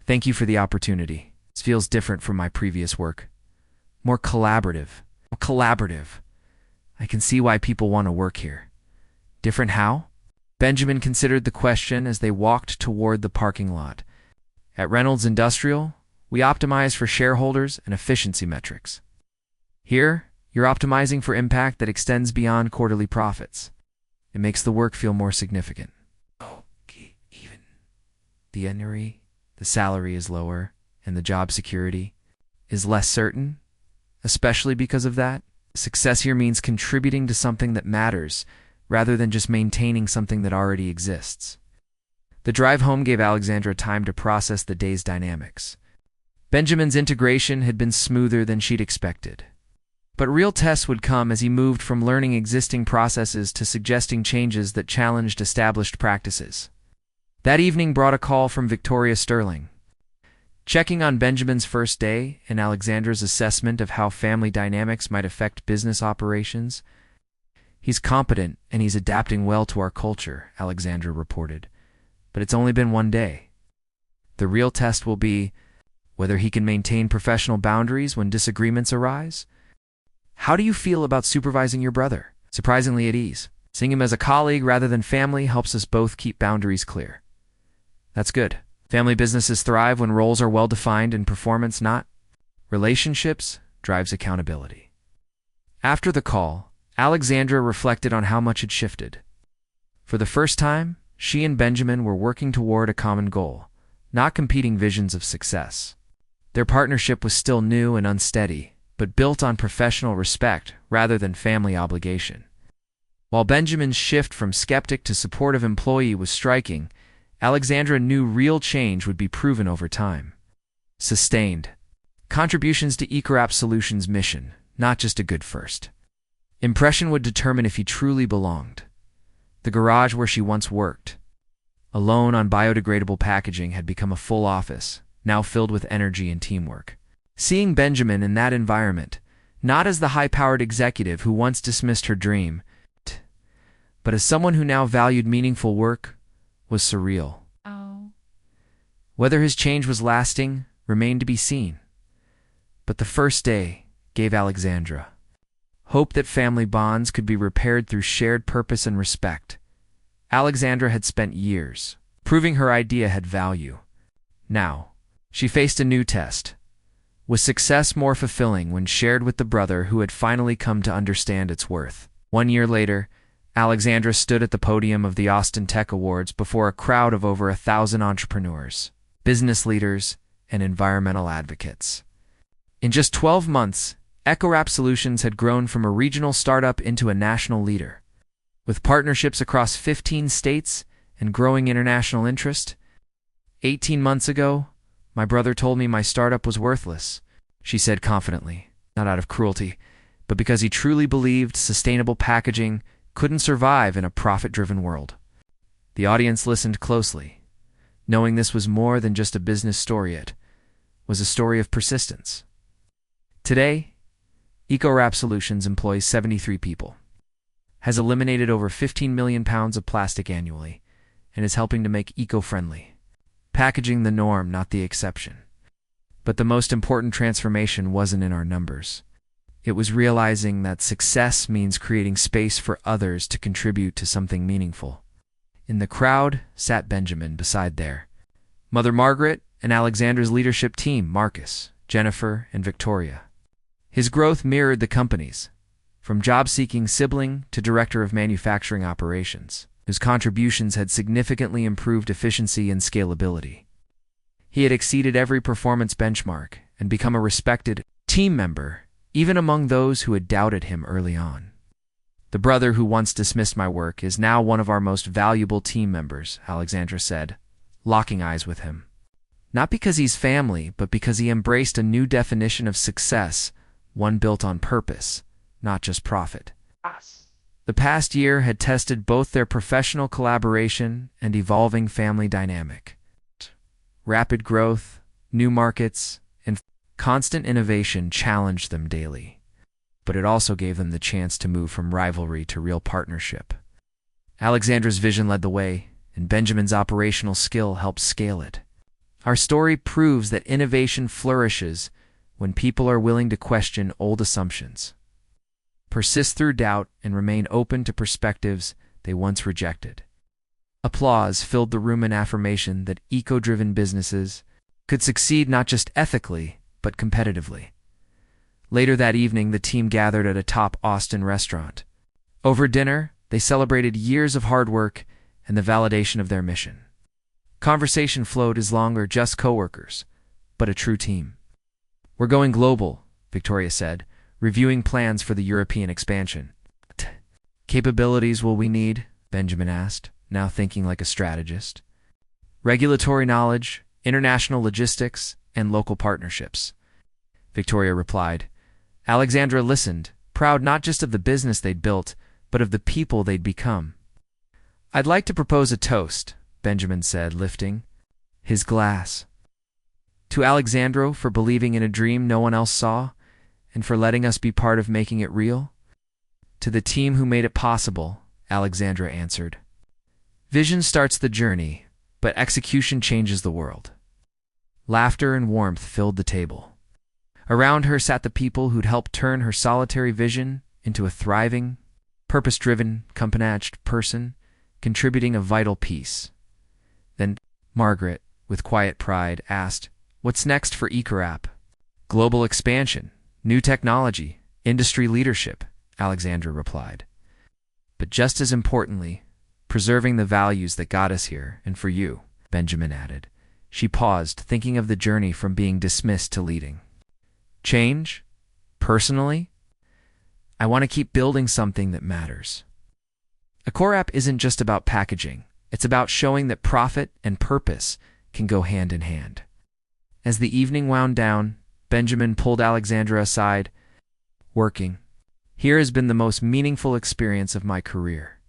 "Thank you for the opportunity. This feels different from my previous work. More collaborative. I can see why people want to work here." "Different how?" Benjamin considered the question as they walked toward the parking lot. "At Reynolds Industrial, we optimize for shareholders and efficiency metrics. Here, you're optimizing for impact that extends beyond quarterly profits. It makes the work feel more significant." Even the salary is lower, and the job security is less certain, especially because of that. Success here means contributing to something that matters, rather than just maintaining something that already exists. The drive home gave Alexandra time to process the day's dynamics. Benjamin's integration had been smoother than she'd expected. But real tests would come as he moved from learning existing processes to suggesting changes that challenged established practices. That evening brought a call from Victoria Sterling. Checking on Benjamin's first day and Alexandra's assessment of how family dynamics might affect business operations. "He's competent and he's adapting well to our culture," Alexandra reported. "But it's only been one day. The real test will be whether he can maintain professional boundaries when disagreements arise." "How do you feel about supervising your brother?" "Surprisingly at ease. Seeing him as a colleague rather than family helps us both keep boundaries clear." "That's good. Family businesses thrive when roles are well-defined and performance not. Relationships drives accountability." After the call, Alexandra reflected on how much had shifted. For the first time, she and Benjamin were working toward a common goal, not competing visions of success. Their partnership was still new and unsteady, but built on professional respect rather than family obligation. While Benjamin's shift from skeptic to supportive employee was striking, Alexandra knew real change would be proven over time. Sustained contributions to EcoWrap Solutions' mission, not just a good first impression, would determine if he truly belonged. The garage where she once worked, alone on biodegradable packaging, had become a full office, now filled with energy and teamwork. Seeing Benjamin in that environment, not as the high-powered executive who once dismissed her dream, but as someone who now valued meaningful work, was surreal. Whether his change was lasting remained to be seen. But the first day gave Alexandra hope that family bonds could be repaired through shared purpose and respect. Alexandra had spent years proving her idea had value. Now, she faced a new test. Was success more fulfilling when shared with the brother who had finally come to understand its worth? 1 year later, Alexandra stood at the podium of the Austin Tech Awards before a crowd of over 1,000 entrepreneurs, business leaders, and environmental advocates. In just 12 months, EcoWrap Solutions had grown from a regional startup into a national leader. With partnerships across 15 states and growing international interest. 18 months ago, my brother told me my startup was worthless, she said confidently, not out of cruelty, but because he truly believed sustainable packaging couldn't survive in a profit-driven world. The audience listened closely, knowing this was more than just a business story. It was a story of persistence. Today, EcoWrap Solutions employs 73 people, has eliminated over 15 million pounds of plastic annually, and is helping to make eco-friendly packaging the norm, not the exception. But the most important transformation wasn't in our numbers. It was realizing that success means creating space for others to contribute to something meaningful. In the crowd sat Benjamin beside their Mother Margaret and Alexandra's leadership team, Marcus, Jennifer, and Victoria. His growth mirrored the company's, from job-seeking sibling to director of manufacturing operations, whose contributions had significantly improved efficiency and scalability. He had exceeded every performance benchmark and become a respected team member, even among those who had doubted him early on. The brother who once dismissed my work is now one of our most valuable team members, Alexandra said, locking eyes with him. Not because he's family, but because he embraced a new definition of success, one built on purpose, not just profit. The past year had tested both their professional collaboration and evolving family dynamic. Rapid growth, new markets, and constant innovation challenged them daily, but it also gave them the chance to move from rivalry to real partnership. Alexandra's vision led the way, and Benjamin's operational skill helped scale it. Our story proves that innovation flourishes when people are willing to question old assumptions, persist through doubt, and remain open to perspectives they once rejected. Applause filled the room in affirmation that eco-driven businesses could succeed not just ethically, but competitively. Later that evening, the team gathered at a top Austin restaurant. Over dinner, they celebrated years of hard work and the validation of their mission. Conversation flowed as longer just coworkers, but a true team. "We're going global," Victoria said, reviewing plans for the European expansion. "What capabilities will we need?" Benjamin asked, now thinking like a strategist. "Regulatory knowledge, international logistics, and local partnerships," Victoria replied. Alexandra listened, proud not just of the business they'd built, but of the people they'd become. "I'd like to propose a toast," Benjamin said, lifting his glass. "To Alexandra for believing in a dream no one else saw, and for letting us be part of making it real." "To the team who made it possible," Alexandra answered. "Vision starts the journey, but execution changes the world." Laughter and warmth filled the table. Around her sat the people who'd helped turn her solitary vision into a thriving, purpose-driven, compassionate person, contributing a vital piece. Then Margaret, with quiet pride, asked, "What's next for EcoWrap?" "Global expansion, new technology, industry leadership," Alexandra replied. "But just as importantly, preserving the values that got us here, and for you," Benjamin added. She paused, thinking of the journey from being dismissed to leading. "Change? Personally? I want to keep building something that matters." EcoWrap isn't just about packaging. It's about showing that profit and purpose can go hand in hand. As the evening wound down, Benjamin pulled Alexandra aside. "Working here has been the most meaningful experience of my career.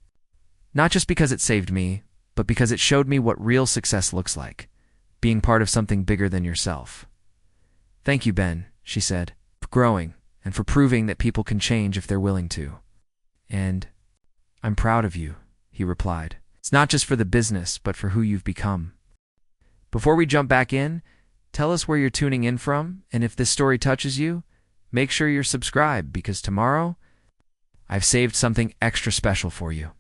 Not just because it saved me, but because it showed me what real success looks like, being part of something bigger than yourself." "Thank you, Ben," she said, "for growing and for proving that people can change if they're willing to." "And I'm proud of you," he replied. "It's not just for the business, but for who you've become." Before we jump back in, tell us where you're tuning in from, and if this story touches you, make sure you're subscribed, because tomorrow I've saved something extra special for you.